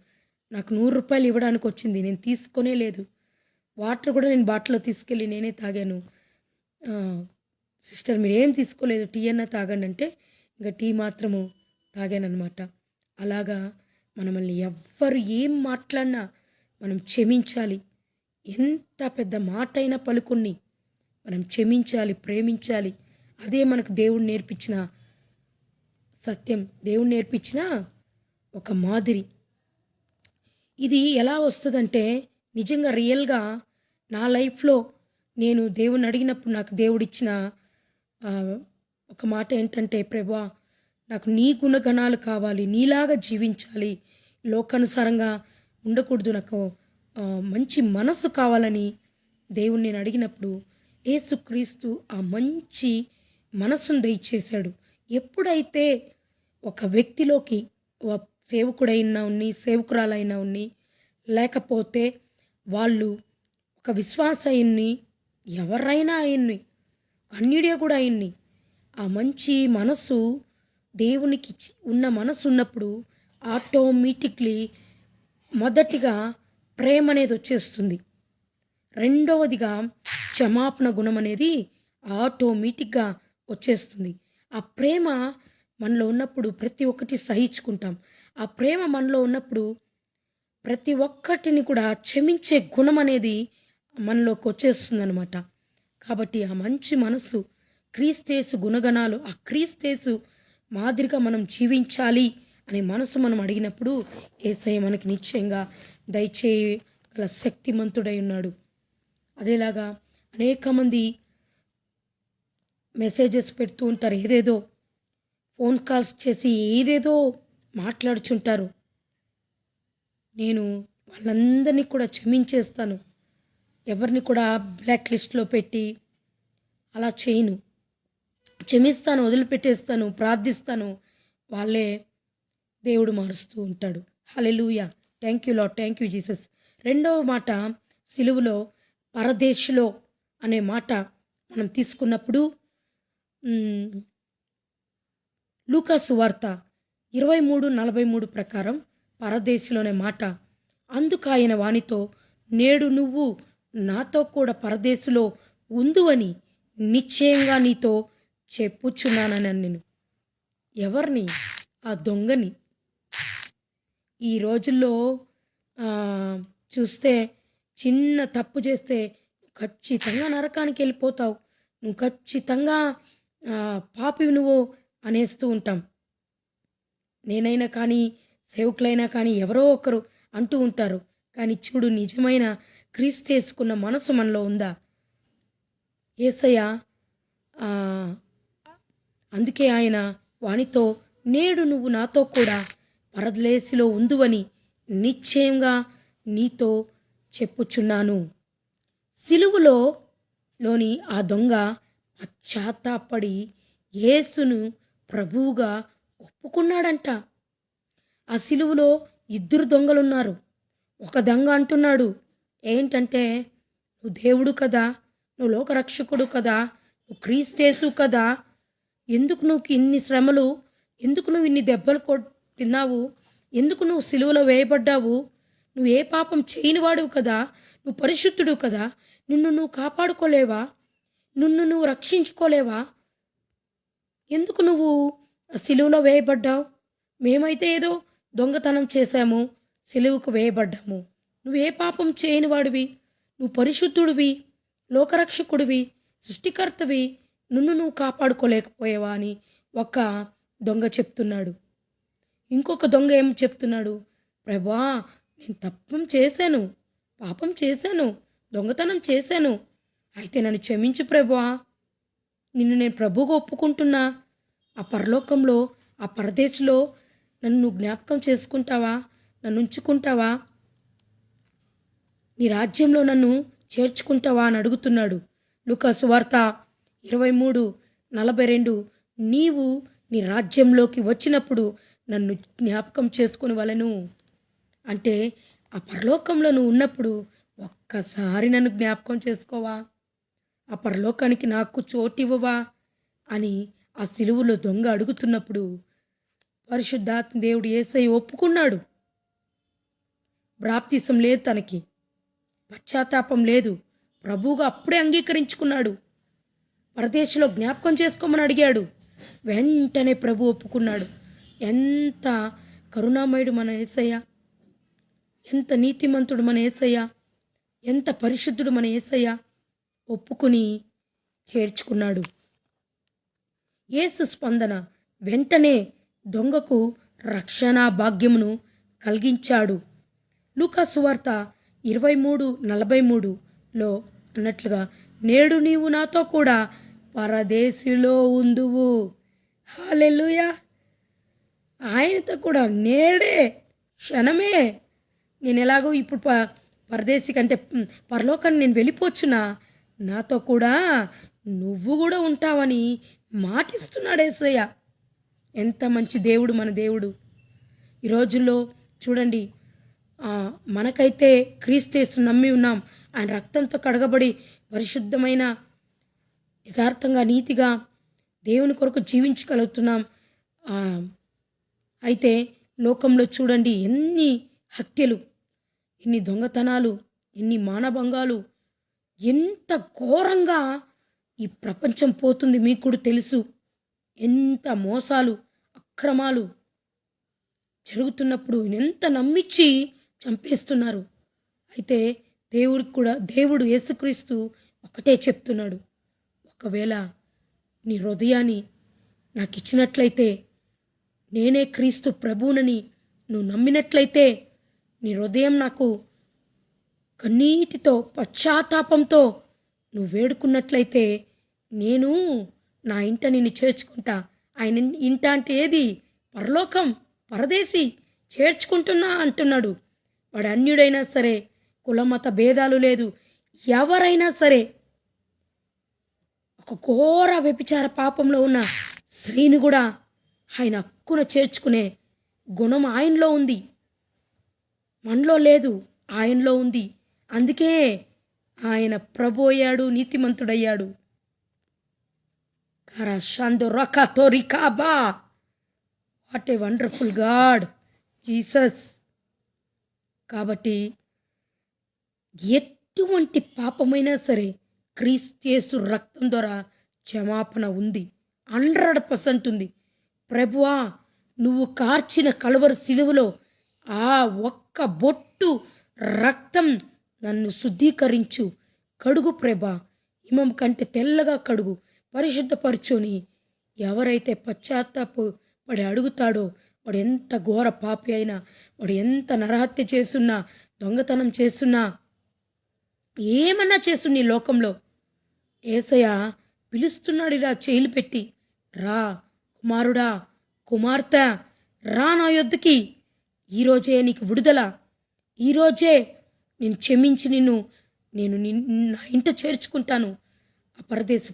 నాకు 100 రూపాయలు ఇవ్వడానికి వచ్చింది, నేను తీసుకొనే లేదు. వాటర్ కూడా నేను బాటిల్లో తీసుకెళ్ళి నేనే తాగాను. సిస్టర్ మీరేం తీసుకోలేదు, టీ అన్నా తాగండి అంటే ఇంకా టీ మాత్రము తాగానమాట. అలాగా మనల్ని ఎవ్వరు ఏం మాట్లాడినా మనం క్షమించాలి. ఎంత పెద్ద మాట అయినా పలుకుని మనం క్షమించాలి, ప్రేమించాలి. అదే మనకు దేవుడు నేర్పించిన సత్యం, దేవుడు నేర్పించిన ఒక మాదిరి. ఇది ఎలా వస్తుందంటే నిజంగా రియల్గా నా లైఫ్లో నేను దేవుని అడిగినప్పుడు నాకు దేవుడిచ్చిన ఒక మాట ఏంటంటే, ప్రభువా నాకు నీ గుణగణాలు కావాలి, నీలాగా జీవించాలి, లోకానుసారంగా ఉండకూడదు, నాకు మంచి మనస్సు కావాలని దేవుణ్ణి నేను అడిగినప్పుడు యేసుక్రీస్తు ఆ మంచి మనస్సును దయచేశాడు. ఎప్పుడైతే ఒక వ్యక్తిలోకి సేవకుడైనా ఉన్ని సేవకురాలైనా ఉన్ని లేకపోతే వాళ్ళు ఒక విశ్వాసయుణ్ణి ఎవరైనా ఆయన్ని అన్యుడే కూడా ఆయన్ని ఆ మంచి మనసు దేవునికి ఉన్న మనసు ఉన్నప్పుడు ఆటోమేటిక్లీ మొదటిగా ప్రేమ అనేది వచ్చేస్తుంది. రెండవదిగా క్షమాపణ గుణం అనేది ఆటోమేటిక్గా వచ్చేస్తుంది. ఆ ప్రేమ మనలో ఉన్నప్పుడు ప్రతి ఒక్కటి సహించుకుంటాం. ఆ ప్రేమ మనలో ఉన్నప్పుడు ప్రతి ఒక్కటిని కూడా క్షమించే గుణం అనేది మనలోకి వచ్చేస్తుంది అనమాట. కాబట్టి ఆ మంచి మనస్సు క్రీస్తేసు గుణగణాలు, ఆ క్రీస్తేసు మాదిరిగా మనం జీవించాలి అనే మనసు మనం అడిగినప్పుడు యేసయ్య మనకి నిశ్చయంగా దయచేయగల శక్తిమంతుడై ఉన్నాడు. అదేలాగా అనేక మంది మెసేజెస్ పెడుతూ ఉంటారు, ఏదేదో ఫోన్ కాల్స్ చేసి ఏదేదో మాట్లాడుచుంటారు. నేను వాళ్ళందరినీ కూడా క్షమించేస్తాను. ఎవరిని కూడా బ్లాక్ లిస్ట్లో పెట్టి అలా చేయను. క్షమిస్తాను, వదిలిపెట్టేస్తాను, ప్రార్థిస్తాను. వాళ్ళే దేవుడు మారుస్తూ ఉంటాడు. Hallelujah. Thank you lord, thank you Jesus. రెండవ మాట సిలువలో పరదేశులో అనే మాట మనం తీసుకున్నప్పుడు లూకా సువార్త 23:43 ప్రకారం పరదేశిలోనే మాట, అందుకు ఆయన వానితో, నేడు నువ్వు నాతో కూడా పరదేశులో ఉందువని నిశ్చయంగా నీతో చెప్పుచున్నానని నేను. ఎవరిని? ఆ దొంగని. ఈ రోజుల్లో చూస్తే చిన్న తప్పు చేస్తే ఖచ్చితంగా నరకానికి వెళ్ళిపోతావు, నువ్వు ఖచ్చితంగా పాపివి నువ్వు అనేస్తూ ఉంటాం. నేనైనా కానీ సేవకులైనా కానీ ఎవరో ఒకరు అంటూ ఉంటారు. కానీ చూడు, నిజమైన క్రీస్తు చేసుకున్న మనసు మనలో ఉందా? యేసయ్య అందుకే ఆయన వానితో, నేడు నువ్వు నాతో కూడా పరదేశిలో ఉందువని నిశ్చయంగా నీతో చెప్పుచున్నాను. సిలువలోని ఆ దొంగ పశ్చాత్తాపడి యేసును ప్రభువుగా ఒప్పుకున్నాడంట. ఆ సిలువలో ఇద్దరు దొంగలున్నారు. ఒక దొంగ అంటున్నాడు ఏంటంటే, నువ్వు దేవుడు కదా, నువ్వు లోకరక్షకుడు కదా, నువ్వు క్రీస్తేసు కదా, ఎందుకు నువ్వు ఇన్ని శ్రమలు, ఎందుకు నువ్వు ఇన్ని దెబ్బలు తిన్నావు, ఎందుకు నువ్వు సిలువలో వేయబడ్డావు, నువ్వు ఏ పాపం చేయనివాడువు కదా, నువ్వు పరిశుద్ధుడు కదా, నిన్ను నువ్వు కాపాడుకోలేవా, నిన్ను నువ్వు రక్షించుకోలేవా, ఎందుకు నువ్వు సిలువలో వేయబడ్డావు? మేమైతే ఏదో దొంగతనం చేశాము, సిలువకు వేయబడ్డాము. నువ్వు ఏ పాపం చేయనివాడివి, నువ్వు పరిశుద్ధుడివి, లోకరక్షకుడివి, సృష్టికర్తవి, నువ్వు కాపాడుకోలేకపోయావా అని ఒక దొంగ చెప్తున్నాడు. ఇంకొక దొంగ ఏం చెప్తున్నాడు? ప్రభా, నేను పాపం చేశాను, దొంగతనం చేశాను, అయితే నన్ను క్షమించు ప్రభా, నిన్ను నేను ప్రభువుగా ఒప్పుకుంటున్నా, ఆ పరలోకంలో ఆ పరదేశంలో నన్ను జ్ఞాపకం చేసుకుంటావా, నన్ను ఉంచుకుంటావా, నీ రాజ్యంలో నన్ను చేర్చుకుంటావా అని అడుగుతున్నాడు. లూకా సువార్త 23:42, నీవు నీ రాజ్యంలోకి వచ్చినప్పుడు నన్ను జ్ఞాపకం చేసుకుని వలెను. అంటే ఆ పరలోకంలో నువ్వు ఉన్నప్పుడు ఒక్కసారి నన్ను జ్ఞాపకం చేసుకోవా, ఆ పరలోకానికి నాకు చోటు ఇవ్వవా అని ఆ సిలువలో దొంగ అడుగుతున్నప్పుడు పరిశుద్ధాత్మ దేవుడు యేసయ్య ఒప్పుకున్నాడు. బాప్తిసం లేదు, తనకి పశ్చాత్తాపం లేదు, ప్రభువుగా అప్పుడే అంగీకరించుకున్నాడు. పరదేశంలో జ్ఞాపకం చేసుకోమని అడిగాడు, వెంటనే ప్రభు ఒప్పుకున్నాడు. ఎంత కరుణామయుడు మన యేసయ్య, ఎంత నీతిమంతుడు మన యేసయ్య, ఎంత పరిశుద్ధుడు మన యేసయ్య. ఒప్పుకుని చేర్చుకున్నాడు. యేసు స్పందన వెంటనే దొంగకు రక్షణ భాగ్యమును కలిగించాడు. లూకా సువార్త 23:43లో అన్నట్లుగా, నేడు నీవు నాతో కూడా పరదేశిలో ఉందువు. హల్లెలూయా. ఆయనతో కూడా నేడే, క్షణమే. నేను ఎలాగో ఇప్పుడు పరదేశి కంటే పరలోకాన్ని నేను వెళ్ళిపోవచ్చునా, నాతో కూడా నువ్వు కూడా ఉంటావని మాటిస్తున్నాడు యేసయ్య. ఎంత మంచి దేవుడు మన దేవుడు. ఈ రోజుల్లో చూడండి, మనకైతే క్రీస్తు నమ్మి ఉన్నాం. ఆయన రక్తంతో కడగబడి పరిశుద్ధమైన యథార్థంగా నీతిగా దేవుని కొరకు జీవించగలుగుతున్నాం. అయితే లోకంలో చూడండి ఎన్ని హత్యలు, ఎన్ని దొంగతనాలు, ఎన్ని మానభంగాలు, ఎంత ఘోరంగా ఈ ప్రపంచం పోతుంది మీకు కూడా తెలుసు. ఎంత మోసాలు, అక్రమాలు జరుగుతున్నప్పుడు ఎంత నమ్మించి చంపేస్తున్నారు. అయితే దేవుడు యేసుక్రీస్తు ఒకటే చెప్తున్నాడు, ఒకవేళ నీ హృదయాన్ని నాకు ఇచ్చినట్లయితే, నేనే క్రీస్తు ప్రభువునని నువ్వు నమ్మినట్లయితే, నీ హృదయం నాకు కన్నీటితో పశ్చాత్తాపంతో నువ్వు వేడుకున్నట్లయితే, నేను నా ఇంట నిన్ను చేర్చుకుంటా. ఆయన ఇంట అంటే ఏది? పరలోకం, పరదేశి, చేర్చుకుంటున్నా అంటున్నాడు. వాడు అన్యుడైనా సరే, కులమత భేదాలు లేదు, ఎవరైనా సరే, ఒక ఘోర వ్యభిచార పాపంలో ఉన్న స్త్రీని కూడా ఆయన హక్కున చేర్చుకునే గుణం ఆయనలో ఉంది, మనలో లేదు, ఆయనలో ఉంది. అందుకే ఆయన ప్రభు అయ్యాడు, నీతిమంతుడయ్యాడు. What a wonderful god Jesus. కాబట్టి ఎటువంటి పాపమైనా సరే క్రీస్తు రక్తం ద్వారా క్షమాపణ ఉంది, 100% ఉంది. ప్రభువా, నువ్వు కార్చిన కలువరి సిలువలో ఆ ఒక్క బొట్టు రక్తం నన్ను శుద్ధీకరించు, కడుగు ప్రభా, హిమం కంటే తెల్లగా కడుగు, పరిశుద్ధపరచుని ఎవరైతే పశ్చాత్తాపడి అడుగుతాడో, వాడు ఎంత ఘోర పాపి అయినా, వాడు ఎంత నరహత్య చేస్తున్నా, దొంగతనం చేస్తున్నా, ఏమన్నా చేస్తున్నా ఈ లోకంలో, యేసయ్య పిలుస్తున్నాడు ఇలా చేయిలు పెట్టి, రా కుమారుడా, కుమార్తె, రా నా యొద్దకి, ఈరోజే నీకు విడుదల, ఈరోజే నేను క్షమించి నేను నా ఇంట చేర్చుకుంటాను, ఆ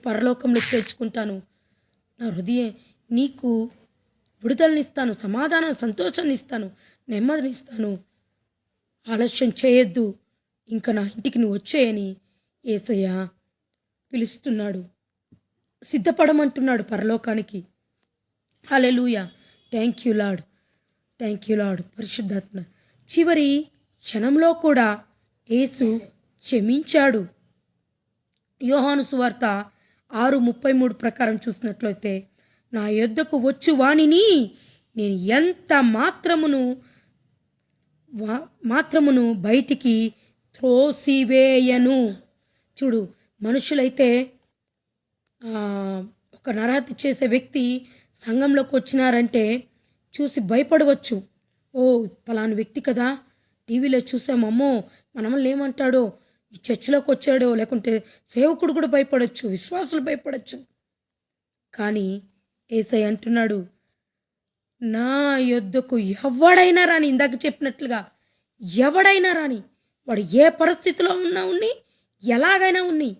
పరలోకంలో చేర్చుకుంటాను. నా హృదయం నీకు విడుదలనిస్తాను, సమాధానం, సంతోషాన్ని ఇస్తాను, నెమ్మదినిస్తాను. ఆలస్యం చేయొద్దు, ఇంకా నా ఇంటికి నువ్వు వచ్చేయని యేసయ్య పిలుస్తున్నాడు, సిద్ధపడమంటున్నాడు పరలోకానికి. Hallelujah. Thank you lord, thank you lord. పరిశుద్ధాత్మ చివరి క్షణంలో కూడా యేసు క్షమించాడు. యోహాను సువార్త 6:33 ప్రకారం చూసినట్లయితే, నా యొద్దకు వచ్చు వానిని నేను ఎంత మాత్రమును బయటికి త్రోసివేయను. చూడు, మనుషులైతే ఒక నరహత్య చేసే వ్యక్తి సంఘంలోకి వచ్చినారంటే చూసి భయపడవచ్చు. ఓ పలానా వ్యక్తి కదా, టీవీలో చూసామమ్మో మనల్ని ఏమంటాడో, ఈ చర్చిలోకి వచ్చాడో, లేకుంటే సేవకుడు కూడా భయపడవచ్చు, విశ్వాసులు భయపడచ్చు. కానీ యేసయ్య అంటున్నాడు, నా యొద్దకు ఎవడైనా రాని, ఇందాక చెప్పినట్లుగా ఎవడైనా రాని, వాడు ఏ పరిస్థితిలో ఉన్నా ఉన్ని, ఎలాగైనా ఉన్ని,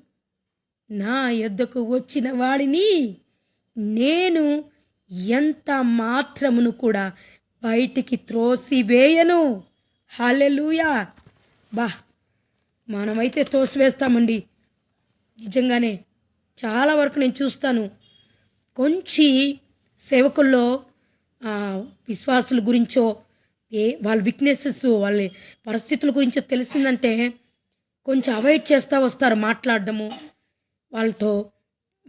నా యొద్దకు వచ్చిన వాడిని నేను ఎంత మాత్రమును కూడా బయటికి త్రోసివేయను. హల్లెలూయా. మనమైతే తోసివేస్తామండి, నిజంగానే. చాలా వరకు నేను చూస్తాను, కొంచెం సేవకుల్లో విశ్వాసుల గురించో, వాళ్ళ వీక్నెసెస్, వాళ్ళ పరిస్థితుల గురించో తెలిసిందంటే కొంచెం అవాయిడ్ చేస్తూ వస్తారు. మాట్లాడడము, వాళ్ళతో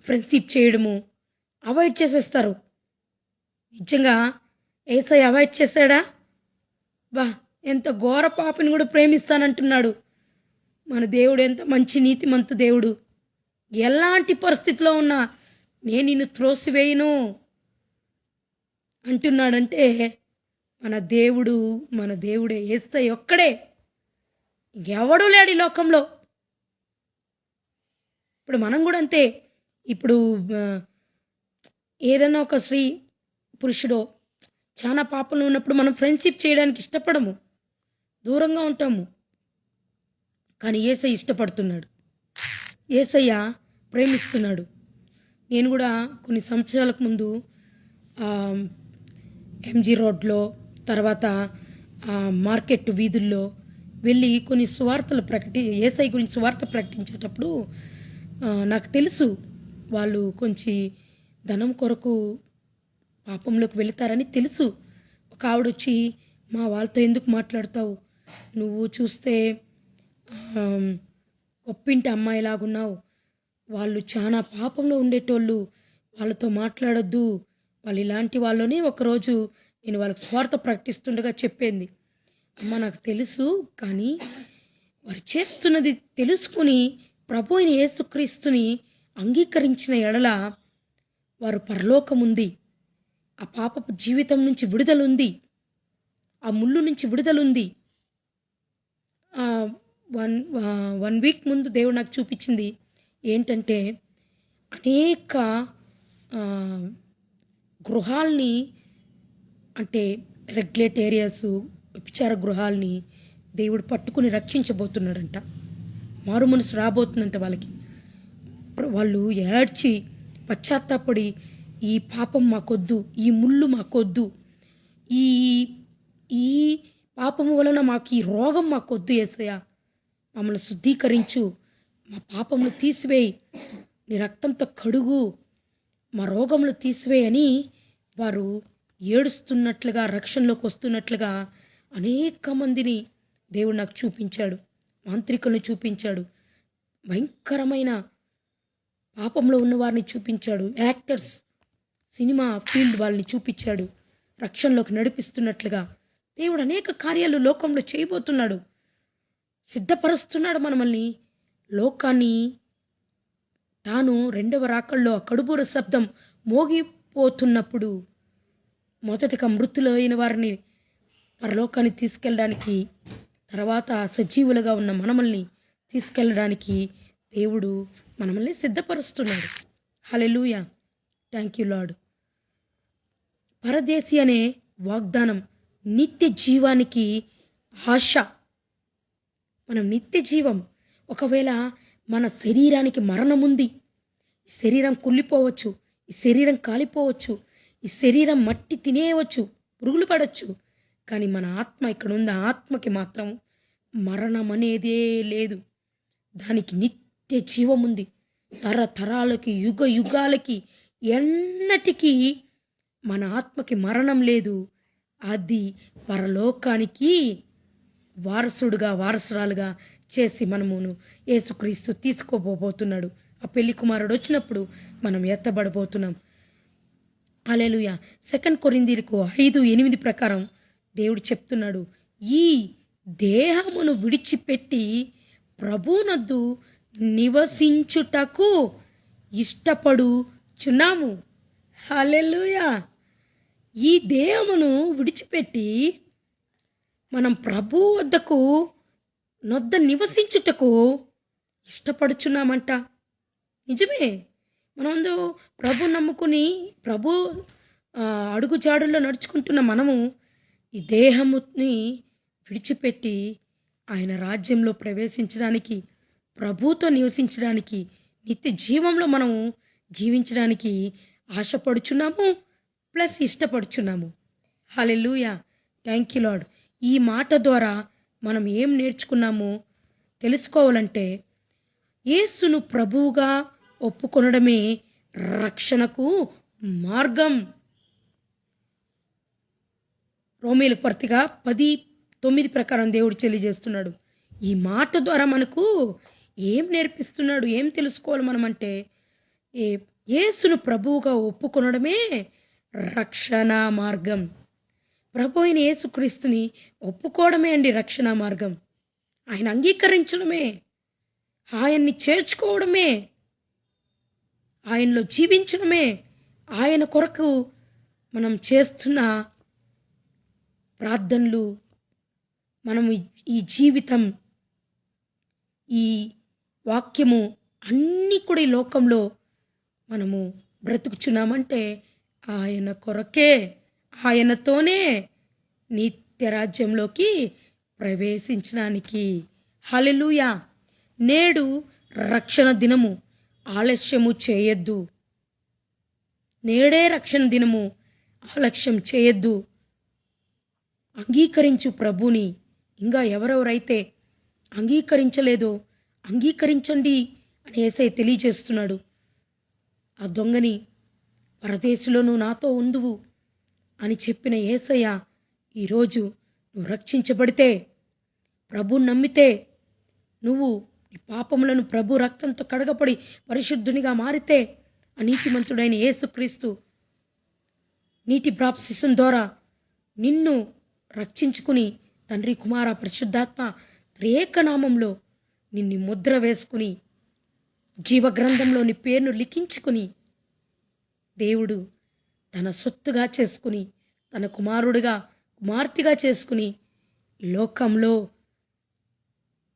ఫ్రెండ్షిప్ చేయడము అవాయిడ్ చేసేస్తారు. నిజంగా యేసయ్య అవాయిడ్ చేశాడా? ఎంత ఘోర పాపిని కూడా ప్రేమిస్తానంటున్నాడు. మన దేవుడు ఎంత మంచి నీతిమంతు దేవుడు. ఎలాంటి పరిస్థితిలో ఉన్నా నేను నిన్ను త్రోసివేయను అంటున్నాడంటే మన దేవుడే, యేసయ్య ఒక్కడే, ఎవడూ లేడు ఈ లోకంలో. ఇప్పుడు మనం కూడా అంతే. ఇప్పుడు ఏదైనా ఒక స్త్రీ పురుషుడో చాలా పాపంలో ఉన్నప్పుడు మనం ఫ్రెండ్షిప్ చేయడానికి ఇష్టపడము, దూరంగా ఉంటాము. కానీ యేసయ్య ఇష్టపడుతున్నాడు, యేసయ్య ప్రేమిస్తున్నాడు. నేను కూడా కొన్ని సంవత్సరాలకు ముందు ఎంజీ రోడ్లో, తర్వాత మార్కెట్ వీధుల్లో వెళ్ళి కొన్ని సువార్తలు యేసయ్య గురించి సువార్త ప్రకటించేటప్పుడు నాకు తెలుసు వాళ్ళు కొంచెం ధనం కొరకు పాపంలోకి వెళతారని తెలుసు. ఒక ఆవిడొచ్చి, మా వాళ్ళతో ఎందుకు మాట్లాడతావు, నువ్వు చూస్తే గొప్పింటి అమ్మాయిలాగున్నావు, వాళ్ళు చాలా పాపంలో ఉండేటోళ్ళు, వాళ్ళతో మాట్లాడొద్దు, వాళ్ళు ఇలాంటి వాళ్ళని ఒకరోజు నేను వాళ్ళకి స్వార్థ ప్రకటిస్తుండగా చెప్పింది. అమ్మ నాకు తెలుసు, కానీ వారు చేస్తున్నది తెలుసుకుని ప్రభు అయిన యేసుక్రీస్తుని అంగీకరించిన ఎడల వారు పరలోకం ఉంది, ఆ పాపపు జీవితం నుంచి విడుదలుంది, ఆ ముళ్ళు నుంచి విడుదలుంది. వన్ వీక్ ముందు దేవుడు నాకు చూపించింది ఏంటంటే, అనేక గృహాల్ని, అంటే రెగ్యులేట్ ఏరియాస్, వ్యభిచార గృహాల్ని దేవుడు పట్టుకుని రక్షించబోతున్నాడంట. మారు మనసు రాబోతుందంట వాళ్ళకి. వాళ్ళు ఏడ్చి పశ్చాత్తాపడి, ఈ పాపం మాకొద్దు, ఈ ముళ్ళు మాకొద్దు, ఈ ఈ పాపం వలన మాకు ఈ రోగం మాకొద్దు యేసయ్య, మమ్మల్ని శుద్ధీకరించు, మా పాపములు తీసివేయి, నీ రక్తంతో కడుగు, మా రోగములు తీసివేయని వారు ఏడుస్తున్నట్లుగా, రక్షణలోకి వస్తున్నట్లుగా అనేక మందిని దేవుడు నాకు చూపించాడు. మాంత్రికులను చూపించాడు, భయంకరమైన పాపంలో ఉన్న వారిని చూపించాడు, యాక్టర్స్, సినిమా ఫీల్డ్ వాళ్ళని చూపించాడు, రక్షణలోకి నడిపిస్తున్నట్లుగా. దేవుడు అనేక కార్యాలు లోకంలో చేయబోతున్నాడు, సిద్ధపరుస్తున్నాడు మనల్ని. లోకాన్ని తాను రెండవ రాకల్లో కడుబూర శబ్దం మోగిపోతున్నప్పుడు మొదటగా మృతులు అయిన వారిని పరలోకాన్ని తీసుకెళ్ళడానికి, తర్వాత సజీవులుగా ఉన్న మనమల్ని తీసుకెళ్ళడానికి దేవుడు మనల్ని సిద్ధపరుస్తున్నాడు. హల్లెలూయా, థ్యాంక్ యూ లార్డ్. పరదేశి అనే వాగ్దానం నిత్య జీవానికి ఆశ. మనం నిత్య జీవం. ఒకవేళ మన శరీరానికి మరణం ఉంది, ఈ శరీరం కుళ్ళిపోవచ్చు, ఈ శరీరం కాలిపోవచ్చు, ఈ శరీరం మట్టి తినేయవచ్చు, పురుగులు పడవచ్చు, కానీ మన ఆత్మ ఇక్కడ ఉంది. ఆ ఆత్మకి మాత్రం మరణం అనేదే లేదు, దానికి నిత్య జీవం ఉంది. తరతరాలకి, యుగ యుగాలకి, ఎన్నటికీ మన ఆత్మకి మరణం లేదు. అది పరలోకానికి వారసుడుగా, వారసురాలుగా చేసి మనమును యేసుక్రీస్తు తీసుకోబోతున్నాడు. ఆ పెళ్లి కుమారుడు వచ్చినప్పుడు మనం ఎత్తబడబోతున్నాం. హల్లెలూయా. 2 కొరింథీయులకు 5:8 ప్రకారం దేవుడు చెప్తున్నాడు, ఈ దేహమును విడిచిపెట్టి ప్రభువునొద్దు నివసించుటకు ఇష్టపడుచున్నాము. హల్లెలూయా. ఈ దేహమును విడిచిపెట్టి మనం ప్రభు వద్దకు నివసించుటకు ఇష్టపడుచున్నామంట. నిజమే. మనము ప్రభు నమ్ముకుని ప్రభు అడుగుజాడుల్లో నడుచుకుంటున్న మనము ఈ దేహముని విడిచిపెట్టి ఆయన రాజ్యంలో ప్రవేశించడానికి, ప్రభుతో నివసించడానికి, నిత్య జీవంలో మనము జీవించడానికి ఆశపడుచున్నాము, ప్లస్ ఇష్టపడుచున్నాము. Hallelujah, thank you lord. ఈ మాట ద్వారా మనం ఏం నేర్చుకున్నామో తెలుసుకోవాలంటే, యేసును ప్రభువుగా ఒప్పుకొనడమే రక్షణకు మార్గం. రోమీయులకు పత్రిక 10:9 ప్రకారం దేవుడు తెలియజేస్తున్నాడు. ఈ మాట ద్వారా మనకు ఏం నేర్పిస్తున్నాడు, ఏం తెలుసుకోవాలి మనమంటే, యేసును ప్రభువుగా ఒప్పుకొనడమే రక్షణ మార్గం. ప్రభు అయిన యేసుక్రీస్తుని ఒప్పుకోవడమే అండి రక్షణ మార్గం. ఆయన అంగీకరించడమే, ఆయన్ని చేర్చుకోవడమే, ఆయనలో జీవించడమే, ఆయన కొరకు మనం చేస్తున్న ప్రార్థనలు, మనము ఈ జీవితం, ఈ వాక్యము అన్నీ కూడా ఈ లోకంలో మనము బ్రతుకుచున్నామంటే ఆయన కొరకే, ఆయనతోనే నిత్య రాజ్యంలోకి ప్రవేశించడానికి. హల్లెలూయా. నేడు రక్షణ దినము, ఆలస్యము చేయొద్దు. నేడే రక్షణ దినము, ఆలస్యం చేయొద్దు. అంగీకరించు ప్రభుని. ఇంకా ఎవరెవరైతే అంగీకరించలేదో అంగీకరించండి అని యేసయ్య తెలియజేస్తున్నాడు. ఆ దొంగని పరదేశంలో నువ్వు నాతో ఉండువు అని చెప్పిన యేసయ్య ఈరోజు నువ్వు రక్షించబడితే, ప్రభుని నమ్మితే, నువ్వు నీ పాపములను ప్రభు రక్తంతో కడగపడి పరిశుద్ధునిగా మారితే, ఆ నీతిమంతుడైన యేసుక్రీస్తు నీటి బాప్తిసం ద్వారా నిన్ను రక్షించుకుని తండ్రి కుమార పరిశుద్ధాత్మ త్రియేకనామంలో నిన్ను ముద్ర వేసుకుని జీవగ్రంథంలో నీ పేరును లిఖించుకుని దేవుడు తన సొత్తుగా చేసుకుని తన కుమారుడిగా కుమార్తెగా చేసుకుని లోకంలో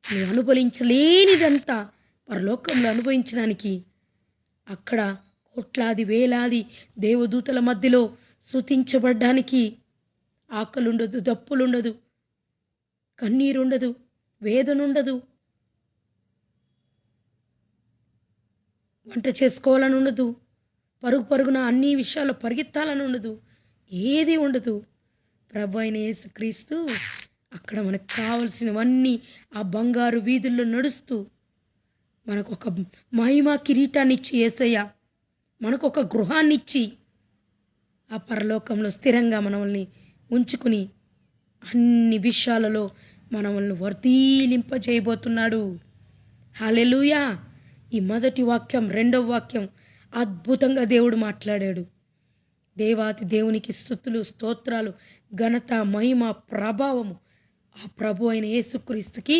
నువ్వు అనుభవించలేనిదంతా పరలోకంలో అనుభవించడానికి అక్కడ కోట్లాది వేలాది దేవదూతల మధ్యలో స్తుతించబడ్డానికి ఆకలుండదు, దప్పులుండదు, కన్నీరుండదు, వేదనుండదు, వంట చేసుకోవాలని ఉండదు, పరుగు పరుగున అన్ని విషయాల్లో పరిగెత్తాలని ఉండదు, ఏది ఉండదు. ప్రభు అయిన యేసుక్రీస్తు అక్కడ మనకు కావలసినవన్నీ ఆ బంగారు వీధుల్లో నడుస్తూ మనకు ఒక మహిమ కిరీటాన్ని ఇచ్చి యేసయ్య మనకు ఒక గృహాన్ని ఇచ్చి ఆ పరలోకంలో స్థిరంగా మనల్ని ఉంచుకుని అన్ని విషయాలలో మనల్ని వర్ధీలింపజేయబోతున్నాడు. హల్లెలూయా. ఈ మొదటి వాక్యం, రెండవ వాక్యం అద్భుతంగా దేవుడు మాట్లాడాడు. దేవాతి దేవునికి స్తుతులు, స్తోత్రాలు, ఘనత, మహిమ, ప్రభావము ఆ ప్రభు అయిన యేసుక్రీస్తుకి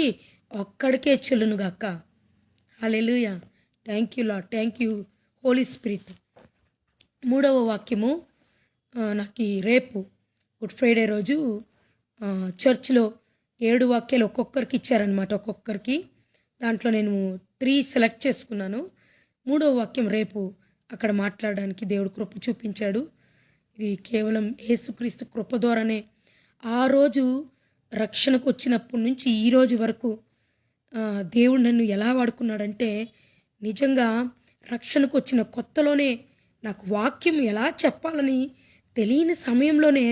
ఒక్కడికే చెల్లునుగాక. Hallelujah. Thank you lord, thank you holy spirit. మూడవ వాక్యము నాకు రేపు గుడ్ ఫ్రైడే రోజు చర్చ్లో 7 వాక్యాలు ఒక్కొక్కరికి ఇచ్చారనమాట. ఒక్కొక్కరికి దాంట్లో నేను 3 సెలెక్ట్ చేసుకున్నాను. మూడవ వాక్యం రేపు అక్కడ మాట్లాడడానికి దేవుడు కృప చూపించాడు. ఇది కేవలం యేసుక్రీస్తు కృప ద్వారానే ఆ రోజు రక్షణకు వచ్చినప్పటి నుంచి ఈ రోజు వరకు దేవుడు నన్ను ఎలా వాడుకున్నాడంటే, నిజంగా రక్షణకు వచ్చిన కొత్తలోనే నాకు వాక్యం ఎలా చెప్పాలని తెలియని సమయంలోనే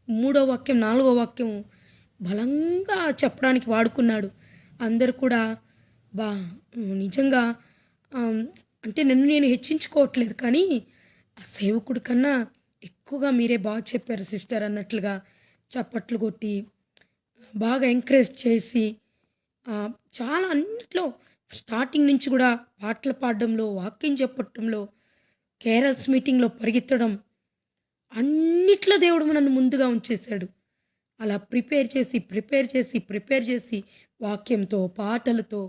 3వ వాక్యం 4వ వాక్యం బలంగా చెప్పడానికి వాడుకున్నాడు. అందరు కూడా నిజంగా అంటే నన్ను నేను హెచ్చించుకోవట్లేదు, కానీ ఆ సేవకుడి కన్నా ఎక్కువగా మీరే బాగా చెప్పారు సిస్టర్ అన్నట్లుగా చప్పట్లు కొట్టి బాగా ఎంకరేజ్ చేసి చాలా అన్నిట్లో స్టార్టింగ్ నుంచి కూడా పాటలు పాడడంలో, వాక్యం చెప్పటంలో, కేరల్స్ మీటింగ్లో పరిగెత్తడం, అన్నిట్లో దేవుడు నన్ను ముందుగా ఉంచేశాడు. అలా ప్రిపేర్ చేసి వాక్యంతో, పాటలతో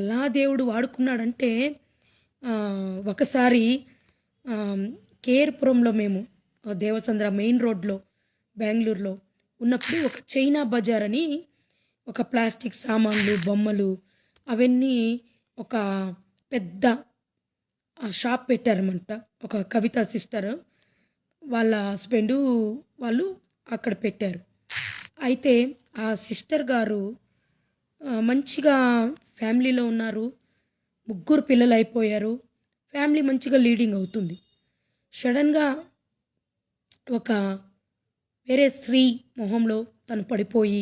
ఎలా దేవుడు వాడుకున్నాడంటే, ఒకసారి కేర్పురంలో మేము దేవసంద్ర మెయిన్ రోడ్లో బెంగళూరులో ఉన్నప్పుడు ఒక చైనా బజార్ అని ఒక ప్లాస్టిక్ సామాన్లు, బొమ్మలు అవన్నీ ఒక పెద్ద షాప్ పెట్టారన్నమాట. ఒక కవిత సిస్టర్ వాళ్ళ హస్బెండు వాళ్ళు అక్కడ పెట్టారు. అయితే ఆ సిస్టర్ గారు మంచిగా ఫ్యామిలీలో ఉన్నారు, 3 పిల్లలు అయిపోయారు, ఫ్యామిలీ మంచిగా లీడింగ్ అవుతుంది. సడన్గా ఒక వేరే స్త్రీ మొహంలో తను పడిపోయి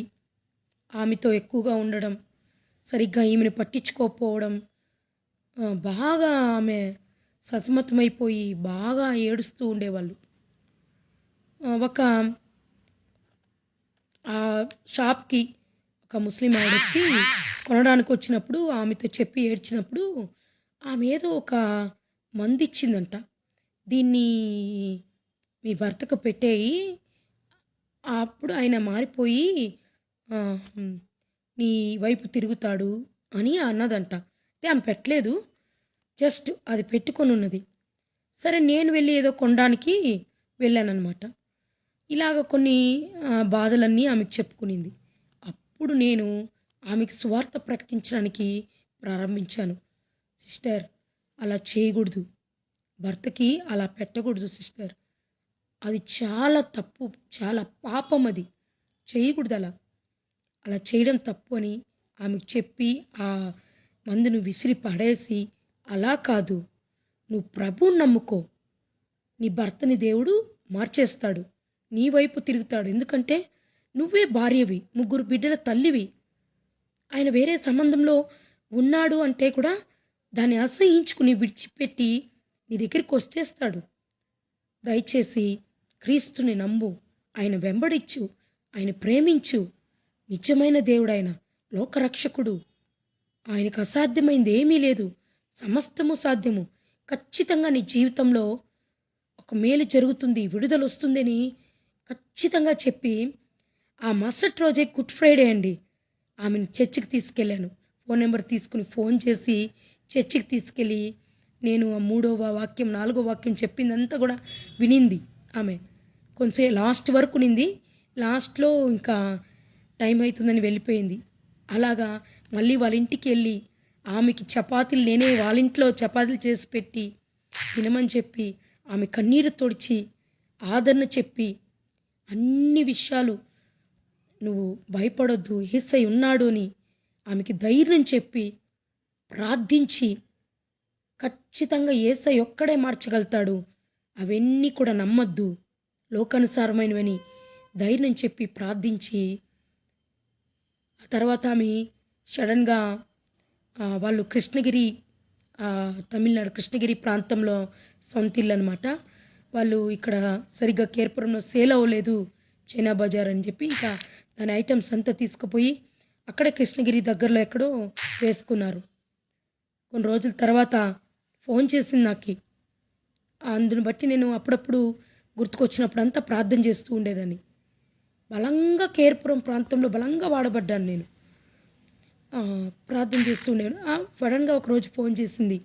ఆమెతో ఎక్కువగా ఉండడం, సరిగ్గా ఈమెను పట్టించుకోకపోవడం, బాగా ఆమె సతమతమైపోయి బాగా ఏడుస్తూ ఉండేవాళ్ళు. ఒక ఆ షాప్కి ఒక ముస్లిం ఆవిడ వచ్చి కొనడానికి వచ్చినప్పుడు ఆమెతో చెప్పి ఏడ్చినప్పుడు ఆమె ఏదో ఒక మందు ఇచ్చిందంట. దీన్ని మీ భర్తకు పెట్టేయి, అప్పుడు ఆయన మారిపోయి నీ వైపు తిరుగుతాడు అని అన్నదంట. అయితే ఆమె పెట్టలేదు, జస్ట్ అది పెట్టుకొని ఉన్నది. సరే నేను వెళ్ళి ఏదో కొనడానికి వెళ్ళానన్నమాట. ఇలాగ కొన్ని బాధలన్నీ ఆమెకు చెప్పుకునింది. అప్పుడు నేను ఆమెకు సువార్త ప్రకటించడానికి ప్రారంభించాను. సిస్టర్, అలా చేయకూడదు, భర్తకి అలా పెట్టకూడదు సిస్టర్, అది చాలా తప్పు, చాలా పాపం, అది చేయకూడదు, అలా చేయడం తప్పు అని ఆమెకు చెప్పి ఆ మందును విసిరి పడేసి, అలా కాదు, నువ్వు ప్రభువుని నమ్ముకో, నీ భర్తని దేవుడు మార్చేస్తాడు, నీ వైపు తిరుగుతాడు. ఎందుకంటే నువ్వే భార్యవి, 3 బిడ్డల తల్లివి. ఆయన వేరే సంబంధంలో ఉన్నాడు అంటే కూడా దాన్ని అసహించుకుని విడిచిపెట్టి నీ దగ్గరికి వచ్చేస్తాడు. దయచేసి క్రీస్తుని నమ్ము, ఆయన వెంబడించు, ఆయన ప్రేమించు. నిజమైన దేవుడైన లోకరక్షకుడు. ఆయనకు అసాధ్యమైంది ఏమీ లేదు, సమస్తము సాధ్యము. ఖచ్చితంగా నీ జీవితంలో ఒక మేలు జరుగుతుంది, విడుదల వస్తుందని ఖచ్చితంగా చెప్పి ఆ మరుసటి రోజే గుడ్ ఫ్రైడే అండి. ఆమెను చర్చికి తీసుకెళ్ళాను. ఫోన్ నెంబర్ తీసుకుని ఫోన్ చేసి చర్చికి తీసుకెళ్ళి నేను ఆ 3వ వాక్యం 4వ వాక్యం చెప్పిందంతా కూడా వినింది. ఆమె కొంచెం లాస్ట్ వరకు నింది, లాస్ట్లో ఇంకా టైం అవుతుందని వెళ్ళిపోయింది. అలాగా మళ్ళీ వాళ్ళ ఇంటికి వెళ్ళి ఆమెకి చపాతీలు నేనే వాళ్ళ ఇంట్లో చపాతీలు చేసి పెట్టి తినమని చెప్పి ఆమె కన్నీరు తొడిచి ఆదరణ చెప్పి అన్ని విషయాలు, నువ్వు భయపడొద్దు, యేసయ్య ఉన్నాడు అని ఆమెకి ధైర్యం చెప్పి ప్రార్థించి ఖచ్చితంగా యేసయ్య ఒక్కడే మార్చగలుగుతాడు, అవన్నీ కూడా నమ్మొద్దు, లోకానుసారమైనవని ధైర్యం చెప్పి ప్రార్థించి ఆ తర్వాత ఆమె సడన్గా వాళ్ళు కృష్ణగిరి, తమిళనాడు కృష్ణగిరి ప్రాంతంలో సొంత ఇల్లు అనమాట. వాళ్ళు ఇక్కడ సరిగ్గా కేర్పురంలో సేల్ అవ్వలేదు చైనా బజార్ అని చెప్పి ఇంకా దాని ఐటమ్స్ అంతా తీసుకుపోయి అక్కడే కృష్ణగిరి దగ్గరలో ఎక్కడో వేసుకున్నారు. కొన్ని రోజుల తర్వాత ఫోన్ చేసింది నాకు. అందుని బట్టి నేను అప్పుడప్పుడు గుర్తుకొచ్చినప్పుడు అంతా ప్రార్థన చేస్తూ ఉండేదాన్ని. బలంగా కేర్పురం ప్రాంతంలో బలంగా వాడబడ్డాను నేను. ప్రార్థన చేస్తూ ఉండేను. సడన్గా ఒకరోజు ఫోన్ చేసింది,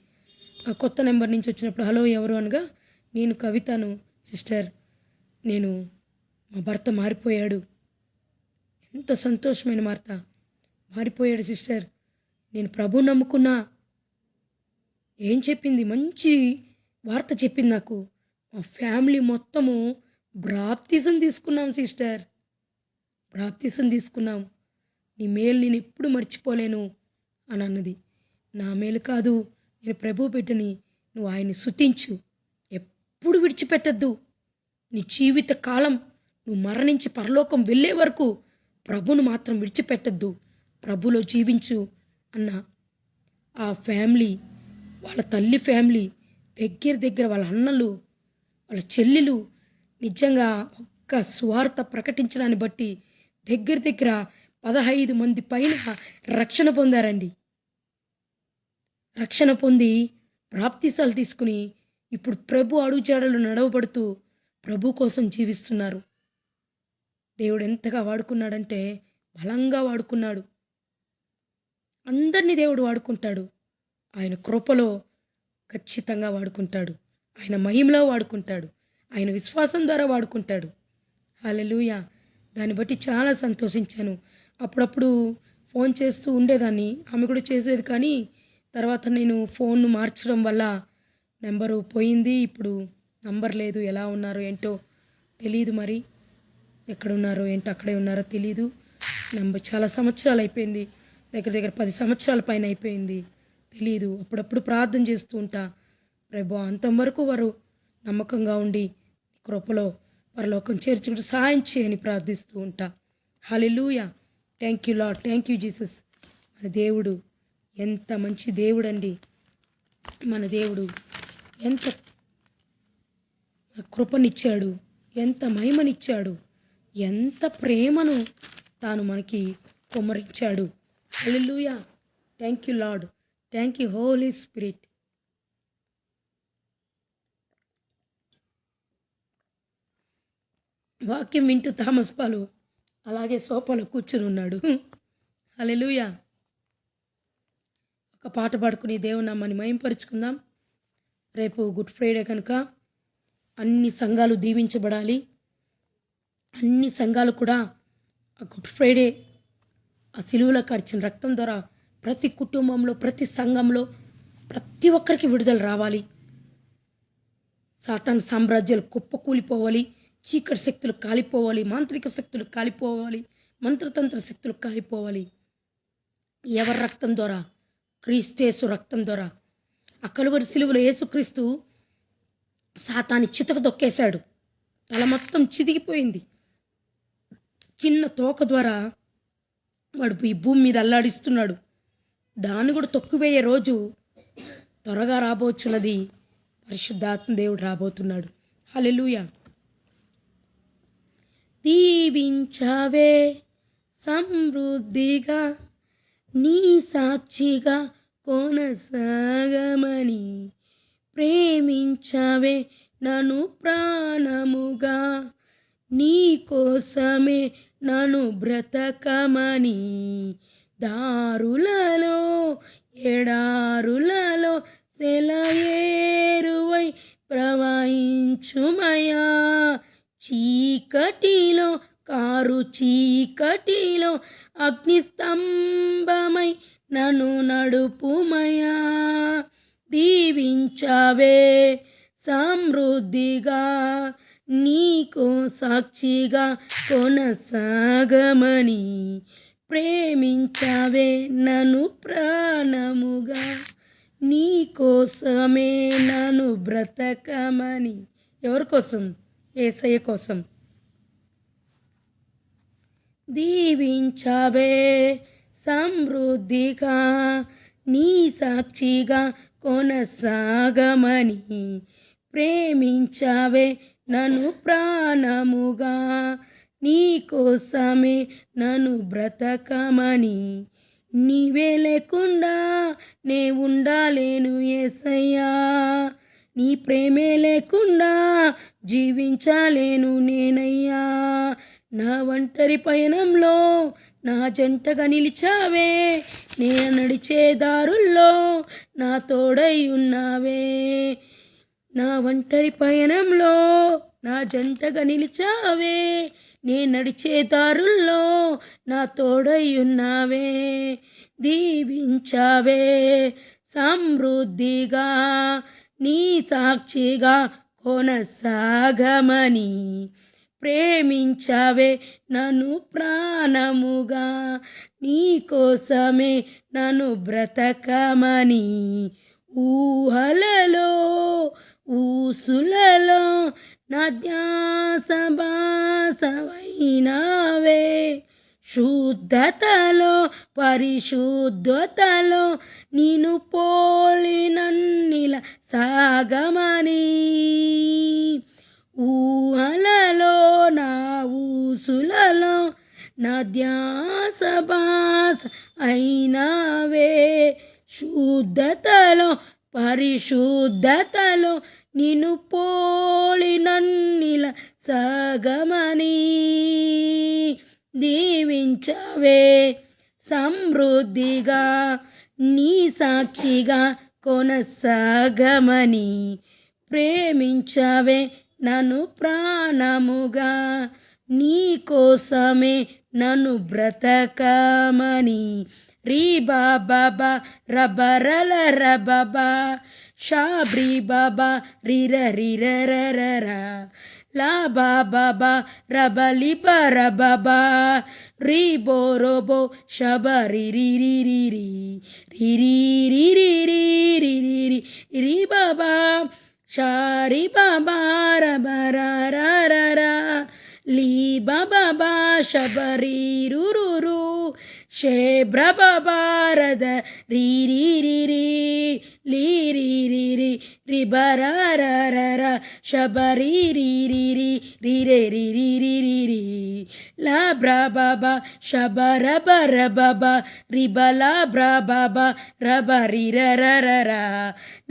కొత్త నెంబర్ నుంచి వచ్చినప్పుడు. హలో ఎవరు అనగా, నేను కవితను సిస్టర్, నేను మా భర్త మారిపోయాడు. ఎంత సంతోషమైన వార్త, మారిపోయాడు సిస్టర్, నేను ప్రభు నమ్ముకున్నా. ఏం చెప్పింది, మంచి వార్త చెప్పింది నాకు. మా ఫ్యామిలీ మొత్తము బాప్తిజం తీసుకున్నాం సిస్టర్, బాప్తిజం తీసుకున్నాం, నీ మేలు నేను ఎప్పుడు మర్చిపోలేను అని అన్నది. నా మేలు కాదు, నేను ప్రభు బిడ్డని, నువ్వు ఆయన్ని స్తుతించు, ఎప్పుడు విడిచిపెట్టద్దు, నీ జీవిత కాలం నువ్వు మరణించి పరలోకం వెళ్ళే వరకు ప్రభును మాత్రం విడిచిపెట్టద్దు, ప్రభులో జీవించు అన్న. ఆ ఫ్యామిలీ, వాళ్ళ తల్లి ఫ్యామిలీ దగ్గర వాళ్ళ అన్నలు, వాళ్ళ చెల్లెలు నిజంగా ఒక్క స్వార్థ ప్రకటించడాన్ని బట్టి దగ్గర 15 మంది పైన రక్షణ పొందారండి. రక్షణ పొంది బాప్తిసాలు తీసుకుని ఇప్పుడు ప్రభు అడుగుజాడలు నడవబడుతూ ప్రభు కోసం జీవిస్తున్నారు. దేవుడు ఎంతగా వాడుకున్నాడంటే బలంగా వాడుకున్నాడు. అందరినీ దేవుడు వాడుకుంటాడు. ఆయన కృపలో ఖచ్చితంగా వాడుకుంటాడు, ఆయన మహిమలో వాడుకుంటాడు, ఆయన విశ్వాసం ద్వారా వాడుకుంటాడు. హల్లెలూయా. దాన్ని బట్టి చాలా సంతోషించాను. అప్పుడప్పుడు ఫోన్ చేస్తూ ఉండేదాన్ని, ఆమె కూడా చేసేది. కానీ తర్వాత నేను ఫోన్ను మార్చడం వల్ల నెంబరు పోయింది. ఇప్పుడు నంబర్ లేదు. ఎలా ఉన్నారో ఏంటో తెలియదు, మరి ఎక్కడున్నారో ఏంటో అక్కడే ఉన్నారో తెలీదు. నెంబర్ చాలా సంవత్సరాలు అయిపోయింది, దగ్గర 10 సంవత్సరాల పైన అయిపోయింది, తెలీదు. అప్పుడప్పుడు ప్రార్థన చేస్తూ ఉంటా, ప్రభు అంతవరకు వారు నమ్మకంగా ఉండి కృపలో పరలోకం చేర్చుకుంటూ సహాయం చేయని ప్రార్థిస్తూ ఉంటా. Hallelujah. Thank you lord, thank you Jesus. మన దేవుడు ఎంత మంచి దేవుడు అండి. మన దేవుడు ఎంత కృపనిచ్చాడు, ఎంత మహిమనిచ్చాడు, ఎంత ప్రేమను తాను మనకి కుమ్మరించాడు. Hallelujah. Thank you lord, thank you holy spirit. వాక్యం వింటూ థామస్ పాలు అలాగే సోఫాలో కూర్చుని ఉన్నాడు. హల్లెలూయా. ఒక పాట పాడుకుని దేవుని నామాన్ని మహింపరుచుకుందాం. రేపు గుడ్ ఫ్రైడే కనుక అన్ని సంఘాలు దీవించబడాలి. అన్ని సంఘాలు కూడా ఆ గుడ్ ఫ్రైడే ఆ సిలువలో కార్చిన రక్తం ద్వారా ప్రతి కుటుంబంలో, ప్రతి సంఘంలో ప్రతి ఒక్కరికి విడుదల రావాలి. సాతాను సామ్రాజ్యాలు కుప్పకూలిపోవాలి, చీకటి శక్తులు కాలిపోవాలి, మాంత్రిక శక్తులు కాలిపోవాలి, మంత్రతంత్ర శక్తులు కాలిపోవాలి. ఎవరి రక్తం ద్వారా? క్రీస్తేసు రక్తం ద్వారా. ఆ కలువరి సిలువలో యేసుక్రీస్తు సాతాన్ని చితక దొక్కేశాడు. తల మొత్తం చితికిపోయింది. చిన్న తోక ద్వారా వాడు ఈ భూమి మీద అల్లాడిస్తున్నాడు. దాన్ని కూడా తొక్కివేయే రోజు త్వరగా రాబోచున్నది. పరిశుద్ధాత్మ దేవుడు రాబోతున్నాడు. హల్లెలూయా. దీవించవే సమృద్ధిగా నీ సాక్షిగా కొనసాగమని, ప్రేమించవే నన్ను ప్రాణముగా, నీ కోసమే నన్ను బ్రతకమని, దారులలో ఎడారులలో సెలయేరువై ప్రవహించుమయా, చీకటిలో కారు చీకటిలో అగ్నిస్తంభమై నన్ను నడుపుమయా, దీవించవే సమృద్ధిగా నీకు సాక్షిగా కొనసాగమని, ప్రేమించవే నన్ను ప్రాణముగా, నీ కోసమే నన్ను బ్రతకమని. ఎవరి కోసం? యేసయ్య కోసం. దీవించవే సమృద్ధిగా నీ సాక్షిగా కొనసాగమని, ప్రేమించవే నన్ను ప్రాణముగా, నీ కోసమే నన్ను బ్రతకమని, నీవే లేకుండా నే ఉండలేను యేసయ్యా, నీ ప్రేమే లేకుండా జీవించలేను నేనయ్యా, నా ఒంటరి పయనంలో నా జంటగా నిలిచావే, నేను నడిచే దారుల్లో నా తోడై ఉన్నావే, నా ఒంటరి పయనంలో నా జంటగా నిలిచావే, నేను నడిచే దారుల్లో నా తోడై ఉన్నావే, దీవించవే సమృద్ధిగా నీ సాక్షిగా కొనసాగమని, ప్రేమించవే నన్ను ప్రాణముగా, నీ కోసమే నన్ను బ్రతకమని, ఊహలలో ఊసులలో నా ధ్యాస బాసవైనావే, శుద్ధతలో పరిశుద్ధతలో నిన్ను పోలి నన్నిల సాగమని, ఊహలలో నా ఊసులలో నా ధ్యాస బాస అయినావే, శుద్ధతలో పరిశుద్ధతలో నిన్ను పోలి నన్నిల సాగమని, దీవించవే సమృద్ధిగా నీ సాక్షిగా కొనసాగమని, ప్రేమించవే నన్ను ప్రాణముగా, నీ కోసమే నన్ను బ్రతకమని, రీ బాబా రబరల రబబా షాబ్రీ బాబా రిర రిర లా బాబా రబలి బరబబా రీ బోరోబో షబ రిరి రిరి రిరి రిరి రిరి రి బాబా షారి బాబా రబరా లీ బాబా షబరి రురు శేబ్ర బాబారద రీ రీ రి రి లీ రి రి రి రి బరర శబరి రి రి రి రి రే రి రి రి రి రి లా బ్రా బాబా శబర బర బాబా రి బలా బ్రా బాబా రబ రి ర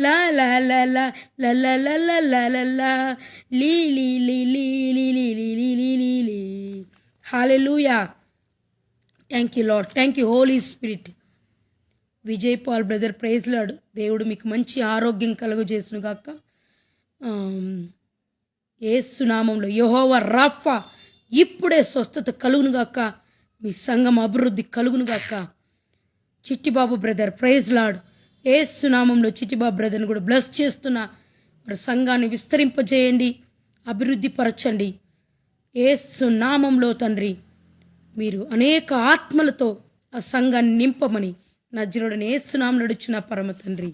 లా లా లా లా లా లా లా లా లా లా లా లీ లీ లీ లీ లీ లీ లీ లీ లీ లీ లీ. Hallelujah. Thank you lord. Thank you holy spirit. Vijay Paul brother, praise lord. దేవుడు మీకు మంచి ఆరోగ్యం కలుగజేసును గాక. యేసు నామంలో యెహోవా రాఫా ఇప్పుడే స్వస్థత కలుగును గాక. మీ సంఘం అభివృద్ధి కలుగును గాక. Chittibabu brother, praise lord. యేసు నామంలో చిట్టిబాబు బ్రదర్ని కూడా బ్లెస్ చేస్తున్నా. మరి సంఘాన్ని విస్తరింపజేయండి, అభివృద్ధి పరచండి. యేసు నామంలో తండ్రి, మీరు అనేక ఆత్మలతో ఆ సంఘాన్ని నింపమని నజరుడనే యేసునామమున నడుచున్న పరమ తండ్రి,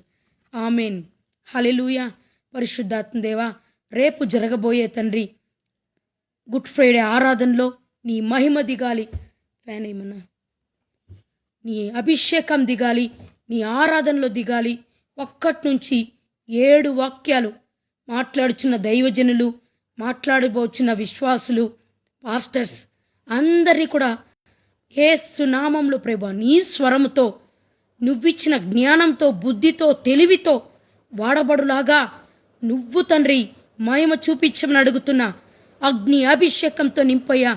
ఆమెన్. హల్లెలూయా. పరిశుద్ధాత్మ దేవా, రేపు జరగబోయే తండ్రి గుడ్ ఫ్రైడే ఆరాధనలో నీ మహిమ దిగాలి, ఫ్యాన్ ఏమన్నా, నీ అభిషేకం దిగాలి, నీ ఆరాధనలో దిగాలి. 1 నుంచి 7 వాక్యాలు మాట్లాడుచున్న దైవజనులు, మాట్లాడబోచున్న విశ్వాసులు, పాస్టర్స్ అందరినీ కూడా యేసు నామములో ప్రభా నీ స్వరముతో, నువ్విచ్చిన జ్ఞానంతో, బుద్ధితో, తెలివితో వాడబడులాగా నువ్వు తండ్రి మహిమ చూపించమని అడుగుతున్నా. అగ్ని అభిషేకంతో నింపయ్యా.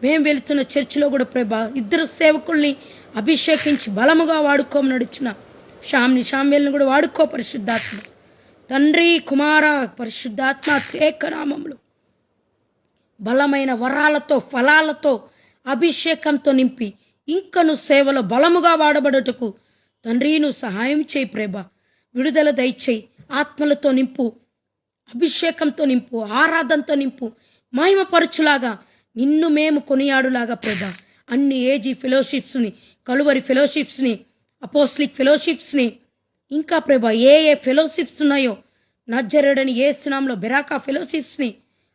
మేం వెళుతున్న చర్చిలో కూడా ప్రభా 2 సేవకుల్ని అభిషేకించి బలముగా వాడుకోమని నడుచున్న శామ్యుల్ని కూడా వాడుకో పరిశుద్ధాత్మ. తండ్రి, కుమార, పరిశుద్ధాత్మ ఏకనామములో బలమైన వరాలతో, ఫలాలతో, అభిషేకంతో నింపి ఇంకను సేవలో బలముగా వాడబడుటకు తండ్రి నువ్వు సహాయం చేయి ప్రభా. విడుదల దయచేయి. ఆత్మలతో నింపు, అభిషేకంతో నింపు, ఆరాధనతో నింపు, మహిమపరచులాగా, నిన్ను మేము కొనియాడులాగా ప్రభా. అన్ని ఏజీ ఫెలోషిప్స్ని, కలువరి ఫెలోషిప్స్ని, అపోస్లిక్ ఫెలోషిప్స్ని, ఇంకా ప్రభా ఏ ఫెలోషిప్స్ ఉన్నాయో నజరేయుడైన యేసు నామములో బెరాకా ఫెలోషిప్స్ని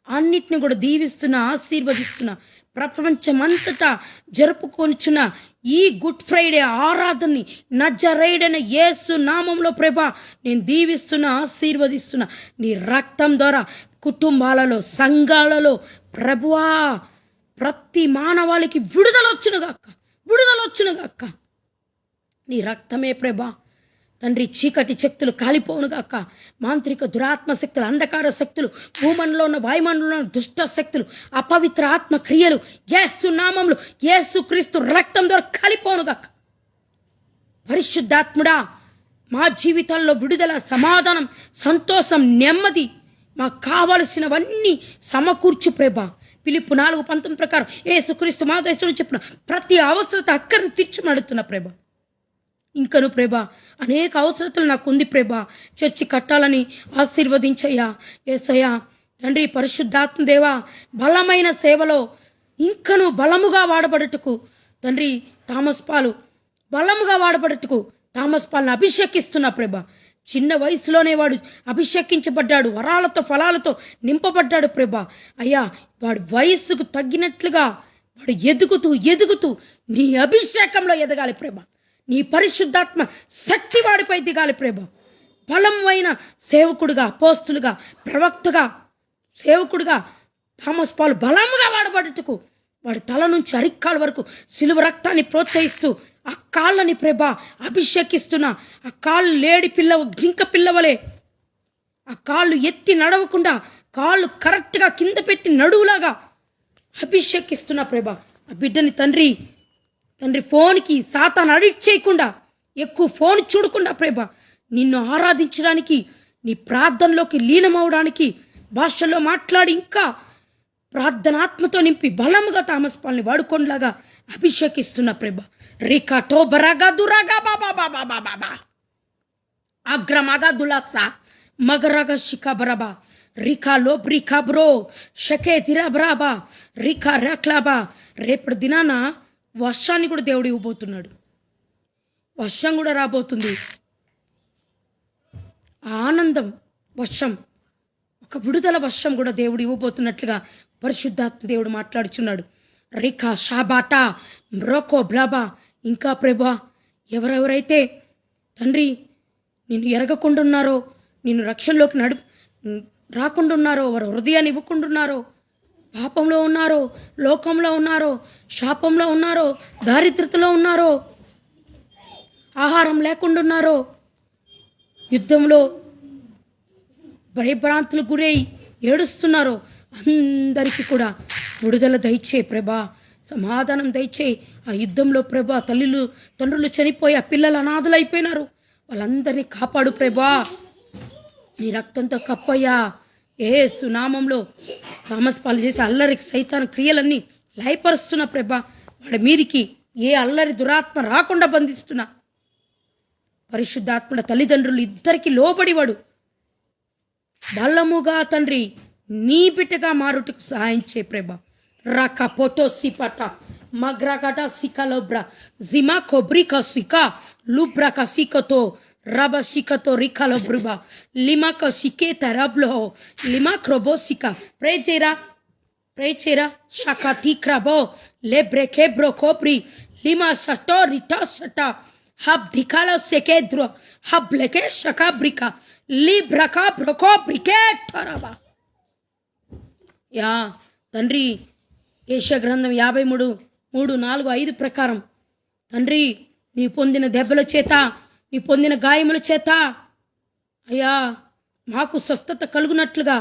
అన్నిటిని కూడా దీవిస్తున్నా, ఆశీర్వదిస్తున్నా. ప్రపంచమంతటా జరుపుకొనిచున్న ఈ గుడ్ ఫ్రైడే ఆరాధనని నజరేయుడైన యేసు నామములో ప్రభా నేను దీవిస్తున్నా, ఆశీర్వదిస్తున్నా. నీ రక్తం ద్వారా కుటుంబాలలో, సంఘాలలో ప్రభువా ప్రతి మానవాళికి విడుదలొచ్చునుగాక. నీ రక్తమే ప్రభా తండ్రి చీకటి శక్తులు కాలిపోనుగాక. మాంత్రిక దురాత్మ శక్తులు, అంధకార శక్తులు, భూమండలో ఉన్న, వాయుమండలంలో ఉన్న దుష్ట శక్తులు, అపవిత్ర ఆత్మ క్రియలు యేసు నామములో, యేసు క్రీస్తు రక్తం ద్వారా కాలిపోనుగాక. పరిశుద్ధాత్ముడా, మా జీవితాల్లో విడుదల, సమాధానం, సంతోషం, నెమ్మది మాకు కావలసినవన్నీ సమకూర్చు ప్రభా. ఫిలిప్పు 4:19 ప్రకారం యేసుక్రీస్తు మా దేశంలో చెప్పిన ప్రతి అవసరత అక్కర్ని తీర్చమడుతున్న ప్రభా. ఇంకను ప్రభా అనేక అవసరతలు నాకు ఉంది ప్రభా. చర్చి కట్టాలని ఆశీర్వదించయ్యా. యేసయ్యా తండ్రి, పరిశుద్ధాత్మ దేవా బలమైన సేవలో ఇంకను బలముగా వాడబడుటకు తండ్రి థామస్ పాలు అభిషేకిస్తున్నా ప్రభా. చిన్న వయసులోనే వాడు అభిషేకించబడ్డాడు, వరాలతో, ఫలాలతో నింపబడ్డాడు ప్రభా. అయ్యా వాడు వయస్సుకు తగ్గినట్లుగా వాడు ఎదుగుతూ నీ అభిషేకంలో ఎదగాలి ప్రభా. నీ పరిశుద్ధాత్మ శక్తి వాడిపై దిగాలి ప్రభా. బలమైన సేవకుడుగా, అపోస్తులుగా, ప్రవక్తగా, సేవకుడుగా థామస్ పాల్ బలముగా వాడబడుటకు వాడి తల నుంచి అరికాల వరకు సిలువ రక్తాన్ని ప్రోత్సహిస్తూ ఆ కాళ్ళని ప్రభా అభిషేకిస్తున్నా. ఆ కాళ్ళు లేడి జింక పిల్లవలే ఆ కాళ్ళు ఎత్తి నడవకుండా కాళ్ళు కరెక్ట్గా కింద పెట్టి నడువులాగా అభిషేకిస్తున్నా ప్రభా. ఆ బిడ్డని తండ్రి ఫోన్కి సాతాను అడిక్ట్ చేయకుండా, ఎక్కువ ఫోన్ చూడకుండా ప్రభా నిన్ను ఆరాధించడానికి, నీ ప్రార్థనలోకి లీనమవడానికి, భాషల్లో మాట్లాడి ఇంకా ప్రార్థనాత్మతో నింపి బలముగా థామస్ పాల్ని వాడుకోండిలాగా అభిషేకిస్తున్నా ప్రభా. రికా టోబరాగా దురాగా బాబా బాబా బాబా అగ్రమగా దులాసా మగరగా షికాబరాబా రికా లోబ్ రికా బ్రో షకే తిరాబరాబా రికా రేక్లాబా. రేపటి దినాన వర్షాన్ని కూడా దేవుడు ఇవ్వబోతున్నాడు. వర్షం కూడా రాబోతుంది. ఆనందం వర్షం, ఒక విడుదల వర్షం కూడా దేవుడు ఇవ్వబోతున్నట్లుగా పరిశుద్ధాత్మ దేవుడు మాట్లాడుచున్నాడు. రికా షాబాటా మ్రోకో బ్లాబా. ఇంకా ప్రభా ఎవరెవరైతే తండ్రి నిన్ను ఎరగకుండా ఉన్నారో, నిన్ను రక్షణలోకి రాకుండా ఉన్నారో, వారి హృదయాన్ని ఇవ్వకుండా ఉన్నారో, పాపంలో ఉన్నారో, లోకంలో ఉన్నారో, శాపంలో ఉన్నారో, దారిద్రతలో ఉన్నారో, ఆహారం లేకుండా ఉన్నారో, యుద్ధంలో భయభ్రాంతులు గురై ఏడుస్తున్నారో అందరికీ కూడా విడుదల దయచే ప్రభా. సమాధానం దయచే. ఆ యుద్ధంలో ప్రభా తండ్రులు చనిపోయి ఆ పిల్లలు అనాథులైపోయినారు, వాళ్ళందరినీ కాపాడు ప్రభా. నీ రక్తంతో కప్పయ్యా. యేసు నామంలో థామస్ పాల్ చేసే అల్లరికి సైతాన్ క్రియలన్నీ లయపరుస్తున్న ప్రభా. వాడి మీరికి ఏ అల్లరి దురాత్మ రాకుండా బంధిస్తున్నా. పరిశుద్ధాత్మడ తల్లిదండ్రులు ఇద్దరికి లోబడివాడు బలముగా తండ్రి నీ బిడ్డగా మారుటకు సహాయం చే ప్రభా. రక photo సిపట magrakata sikalobra zima kobrika sika lubra kasikoto raba sikato rikalobruba lima kasiketa rablo lima krobosika pray చేయరా shakati krabo lebreke brokopri lima satorita sata hab dikala sekedro hab leke shakabrika libraka brokobrike taraba yeah తండ్రి యెషయా గ్రంథం 53:3-4-5 ప్రకారం తండ్రి నీ పొందిన దెబ్బల చేత నీ పొందిన గాయముల చేత అయ్యా మాకు స్వస్థత కలుగునట్లుగా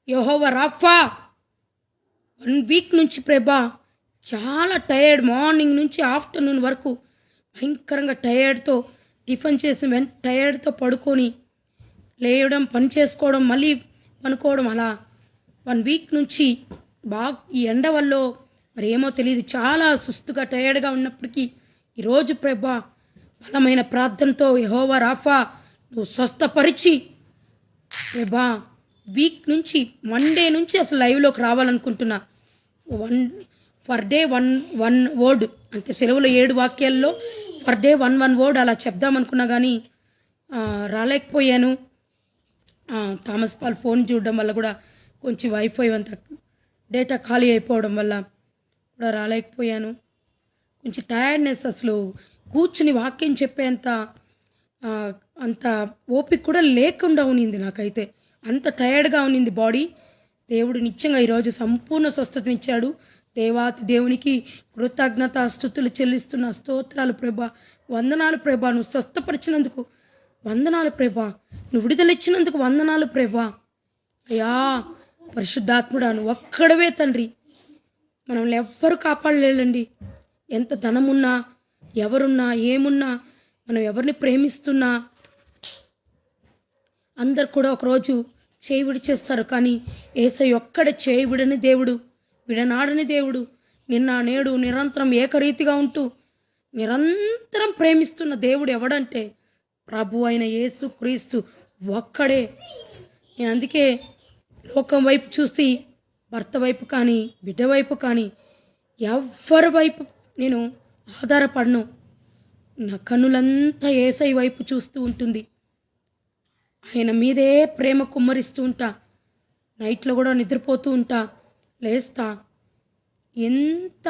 యెహోవా రాఫా 1 వీక్ నుంచి ప్రభా చాలా టైర్డ్, మార్నింగ్ నుంచి ఆఫ్టర్నూన్ వరకు భయంకరంగా టైర్డ్తో టిఫిన్ చేసి టైర్డ్తో పడుకొని లేయడం, పని చేసుకోవడం, మళ్ళీ పనుకోవడం, అలా 1 వీక్ నుంచి బాగా ఈ ఎండ వల్ల మరి ఏమో తెలియదు చాలా సుస్తుగా టైర్డ్గా ఉన్నప్పటికీ ఈరోజు ప్రభా బలమైన ప్రార్థనతో యెహోవా రాఫా నువ్వు స్వస్థపరిచి ప్రభా వీక్ నుంచి 1 డే నుంచి అసలు లైవ్లోకి రావాలనుకుంటున్నా. ఫర్ డే వన్ వర్డ్ అంటే సెలవులో 7 వాక్యాల్లో ఫర్ డే 1 వర్డ్ అలా చెప్దామనుకున్నా కానీ రాలేకపోయాను. థామస్ పాల్ ఫోన్ చూడడం వల్ల కూడా కొంచెం వైఫై అంత డేటా ఖాళీ అయిపోవడం వల్ల కూడా రాలేకపోయాను. కొంచెం టైర్డ్నెస్, అసలు కూర్చుని వాక్యం చెప్పేంత అంత ఓపిక కూడా లేకుండా ఉన్నింది నాకైతే. అంత టైర్డ్గా ఉన్నింది బాడీ. దేవుడు నిత్యంగా ఈరోజు సంపూర్ణ స్వస్థతనిచ్చాడు. దేవాతి దేవునికి కృతజ్ఞత స్తుతులు చెల్లిస్తున్న స్తోత్రాలు ప్రభా. వందనాలు ప్రభా, నువ్వు స్వస్థపరిచినందుకు వందనాలు ప్రభా, నువ్వు విడుదలిచ్చినందుకు వందనాలు ప్రభా. అయ్యా పరిశుద్ధాత్ముడా నువ్వు ఒక్కడవే తండ్రి, మనల్ని ఎవ్వరు కాపాడలేదండి. ఎంత ధనమున్నా, ఎవరున్నా, ఏమున్నా, మనం ఎవరిని ప్రేమిస్తున్నా అందరు కూడా ఒకరోజు చేయి విడిచేస్తారు. కానీ యేసయ్య ఒక్కడ చేయి విడని దేవుడు, విడనాడని దేవుడు, నిన్న నేడు నిరంతరం ఏకరీతిగా ఉంటూ నిరంతరం ప్రేమిస్తున్న దేవుడు ఎవడంటే ప్రభు అయిన యేసు క్రీస్తు ఒక్కడే. నేను అందుకే లోకం వైపు చూసి భర్త వైపు కానీ బిడ్డ వైపు కానీ ఎవరి వైపు నేను ఆధారపడను. నా కన్నులంతా యేసయ్య వైపు చూస్తూ ఉంటుంది. ఆయన మీదే ప్రేమ కుమ్మరిస్తూ ఉంటా. నైట్లో కూడా నిద్రపోతూ ఉంటా, లేస్తా. ఎంత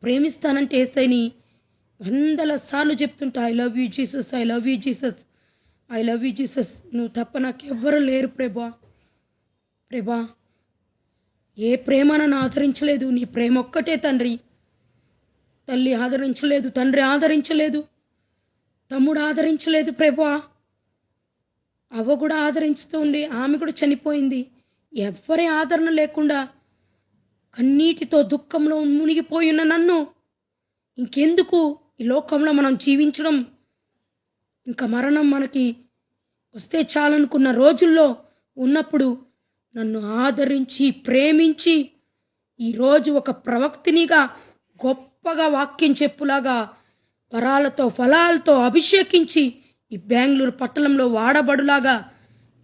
ప్రేమిస్తానంటే యేసయ్యని 100 సార్లు చెప్తుంటా, I love you Jesus, I love you Jesus, I love you Jesus. నువ్వు తప్ప నాకు ఎవ్వరు లేరు ప్రభా. ప్రభా ఏ ప్రేమ నన్ను ఆదరించలేదు, నీ ప్రేమ ఒక్కటే తండ్రి. తల్లి ఆదరించలేదు, తండ్రి ఆదరించలేదు, తమ్ముడు ఆదరించలేదు ప్రభా. అవ్వ కూడా ఆదరించుతూ ఉండి ఆమె కూడా చనిపోయింది. ఎవ్వరి ఆదరణ లేకుండా కన్నీటితో దుఃఖంలో మునిగిపోయిన నన్ను ఇంకెందుకు ఈ లోకంలో మనం జీవించడం, ఇంకా మరణం మనకి వస్తే చాలనుకున్న రోజుల్లో ఉన్నప్పుడు నన్ను ఆదరించి ప్రేమించి ఈరోజు ఒక ప్రవక్తినిగా గొప్పగా వాక్యం చెప్పులాగా వరాలతో ఫలాలతో అభిషేకించి ఈ బెంగళూరు పట్టణంలో వాడబడులాగా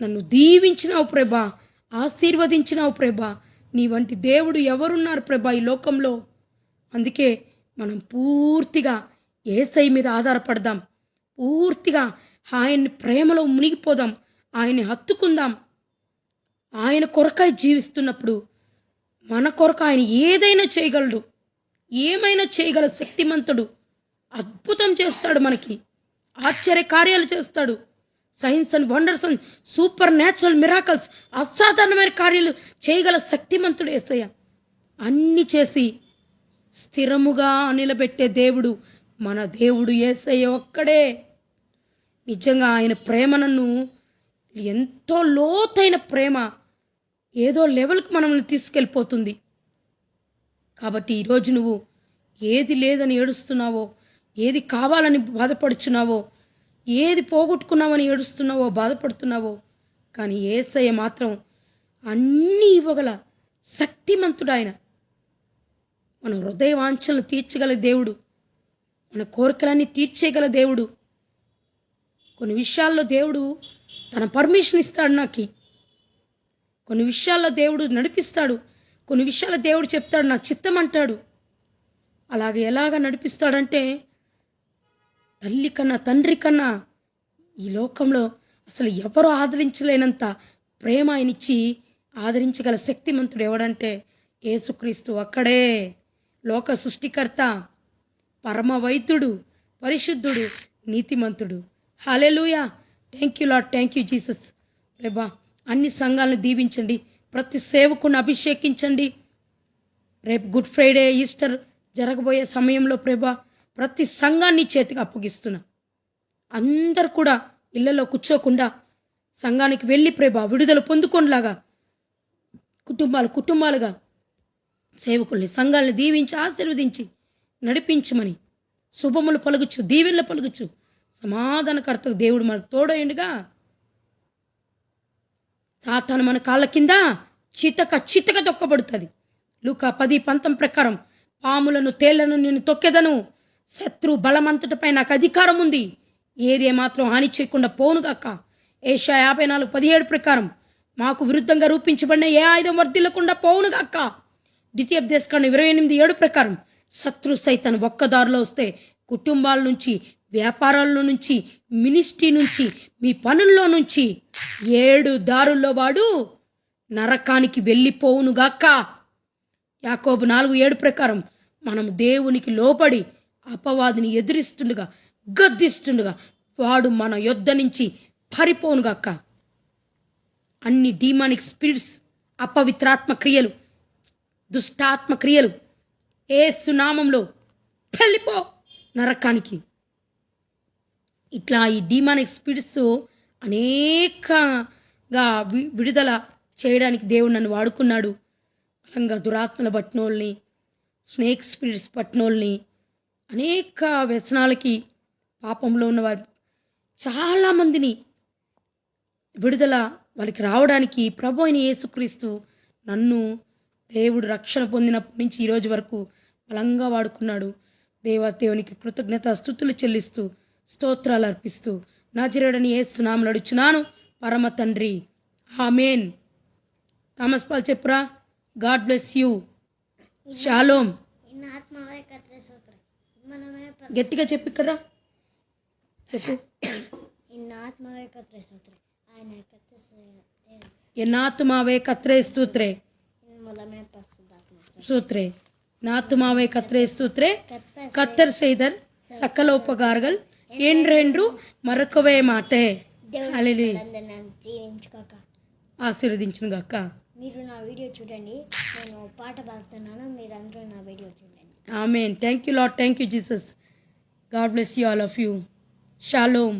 నన్ను దీవించినావు ప్రభా, ఆశీర్వదించినావు ప్రభా. నీ వంటి దేవుడు ఎవరున్నారు ప్రభా ఈ లోకంలో? అందుకే మనం పూర్తిగా యేసయ్య మీద ఆధారపడదాం, పూర్తిగా ఆయన్ని ప్రేమలో మునిగిపోదాం, ఆయన్ని హత్తుకుందాం. ఆయన కొరకై జీవిస్తున్నప్పుడు మన కొరకు ఆయన ఏదైనా చేయగలడు, ఏమైనా చేయగల శక్తిమంతుడు. అద్భుతం చేస్తాడు, మనకి ఆశ్చర్య కార్యాలు చేస్తాడు. Science and wonders and super natural miracles, అసాధారణమైన కార్యాలు చేయగల శక్తిమంతుడు యేసయ్య. అన్నీ చేసి స్థిరముగా నిలబెట్టే దేవుడు మన దేవుడు యేసయ్య ఒక్కడే. నిజంగా ఆయన ప్రేమ నన్ను ఎంతో లోతైన ప్రేమ ఏదో లెవెల్కి మనల్ని తీసుకెళ్ళిపోతుంది. కాబట్టి ఈరోజు నువ్వు ఏది లేదని ఏడుస్తున్నావో, ఏది కావాలని బాధపడుచున్నావో, ఏది పోగొట్టుకున్నావని ఏడుస్తున్నావో, బాధపడుతున్నావో, కానీ యేసయ్య మాత్రం అన్నీ ఇవ్వగల శక్తిమంతుడు ఆయన. మన హృదయ వాంఛలను తీర్చగల దేవుడు, మన కోరికలన్నీ తీర్చేయగల దేవుడు. కొన్ని విషయాల్లో దేవుడు తన పర్మిషన్ ఇస్తాడు, నాకు కొన్ని విషయాల్లో దేవుడు నడిపిస్తాడు, కొన్ని విషయాల్లో దేవుడు చెప్తాడు, నాకు చిత్తం అంటాడు. అలాగే ఎలాగ నడిపిస్తాడంటే తల్లి కన్నా తండ్రి కన్నా ఈ లోకంలో అసలు ఎవరు ఆదరించలేనంత ప్రేమ ఆయనిచ్చి ఆదరించగల శక్తిమంతుడు ఎవడంటే యేసుక్రీస్తు ఒక్కడే. లోక సృష్టికర్త, పరమ వైద్యుడు, పరిశుద్ధుడు, నీతిమంతుడు. Hallelujah. Thank you lord, thank you Jesus. ప్రభా అన్ని సంఘాలను దీవించండి, ప్రతి సేవకుని అభిషేకించండి. రేపు గుడ్ ఫ్రైడే, ఈస్టర్ జరగబోయే సమయంలో ప్రభా ప్రతి సంఘాన్ని చేతికి అప్పగిస్తున్నా. అందరు కూడా ఇళ్లలో కూర్చోకుండా సంఘానికి వెళ్ళి ప్రభా విడుదల పొందుకోనిలాగా కుటుంబాలుగా సేవకుల్ని సంఘాలను దీవించి ఆశీర్వదించి నడిపించమని శుభములు పలుకుచు, దీవెనలు పలుకుచు, సమాధానకర్తకు దేవుడు మనకు తోడయుండుగా. సాతాను మన కాళ్ళ కింద చితక తొక్కబడుతుంది. లూకా 10:19 ప్రకారం పాములను తేళ్లను నేను తొక్కెదను, శత్రు బలమంతటిపై నాకు అధికారం ఉంది, ఏదే మాత్రం హాని చేయకుండా పోనుగాక. ఏషయా 54:17 ప్రకారం మాకు విరుద్ధంగా రూపించబడిన ఏ ఆయుధం వర్ధిల్లకుండా పోవునుగాక. ద్వితీయోపదేశకాండం 28:7 ప్రకారం శత్రు సైతాన్ ఒక్కదారిలో వస్తే కుటుంబాల నుంచి, వ్యాపారాల్లో నుంచి, మినిస్ట్రీ నుంచి, మీ పనుల్లో నుంచి 7 దారుల్లో వాడు నరకానికి వెళ్ళిపోవునుగాక. యాకోబు 4:7 ప్రకారం మనం దేవునికి లోబడి అపవాదిని ఎదిరిస్తుండగా, గద్దిస్తుండగా వాడు మన యొద్ద నుంచి పారిపోవునుగాక. అన్ని డీమానిక్ స్పిరిట్స్, అపవిత్రాత్మ క్రియలు, దుష్టాత్మ క్రియలు యేసు నామంలో వెళ్ళిపో నరకానికి. ఇట్లా ఈ డీమానిక్ స్పిరిట్స్ అనేకంగా విడుదల చేయడానికి దేవుడు నన్ను వాడుకున్నాడు. బలంగా దురాత్మల పట్టినోళ్ళని, స్నేక్ స్పిరిట్స్ పట్టినోళ్ళని, అనేక వ్యసనాలకి పాపంలో ఉన్నవారు చాలామందిని విడుదల వాళ్ళకి రావడానికి ప్రభు అయిన యేసుక్రీస్తు నన్ను దేవుడు రక్షణ పొందినప్పటి నుంచి ఈరోజు వరకు బలంగా వాడుకున్నాడు. దేవునికి కృతజ్ఞత స్తుతులు చెల్లిస్తూ స్తోత్రాలు అర్పిస్తూ నజరేయుడైన యేసు నామములో అడుగుచున్నాను పరమ తండ్రి, ఆమేన్. థామస్ పాల్ చెప్పురా. God bless you. షాలోమ్. గట్టిగా చెప్పు, ఇక్కడ చెప్పు. ఎన్నాత్మావే కత్రే స్తోత్రే சூத்ரே நாத்துமாவை கத்ரே ஸ்தோத்ரே கத்தர் செய்தர் சகல உபகாரங்கள் என்றென்று మరకవే మాటే. హల్లెలూయా. ఆశీర్వదించును గాక. మీరు నా వీడియో చూడండి, నేను పాట పాడుతున్నాను, మీరు అందరూ నా వీడియో చూడండి. Amen. Thank you lord, thank you Jesus. God bless you all of you. Shalom.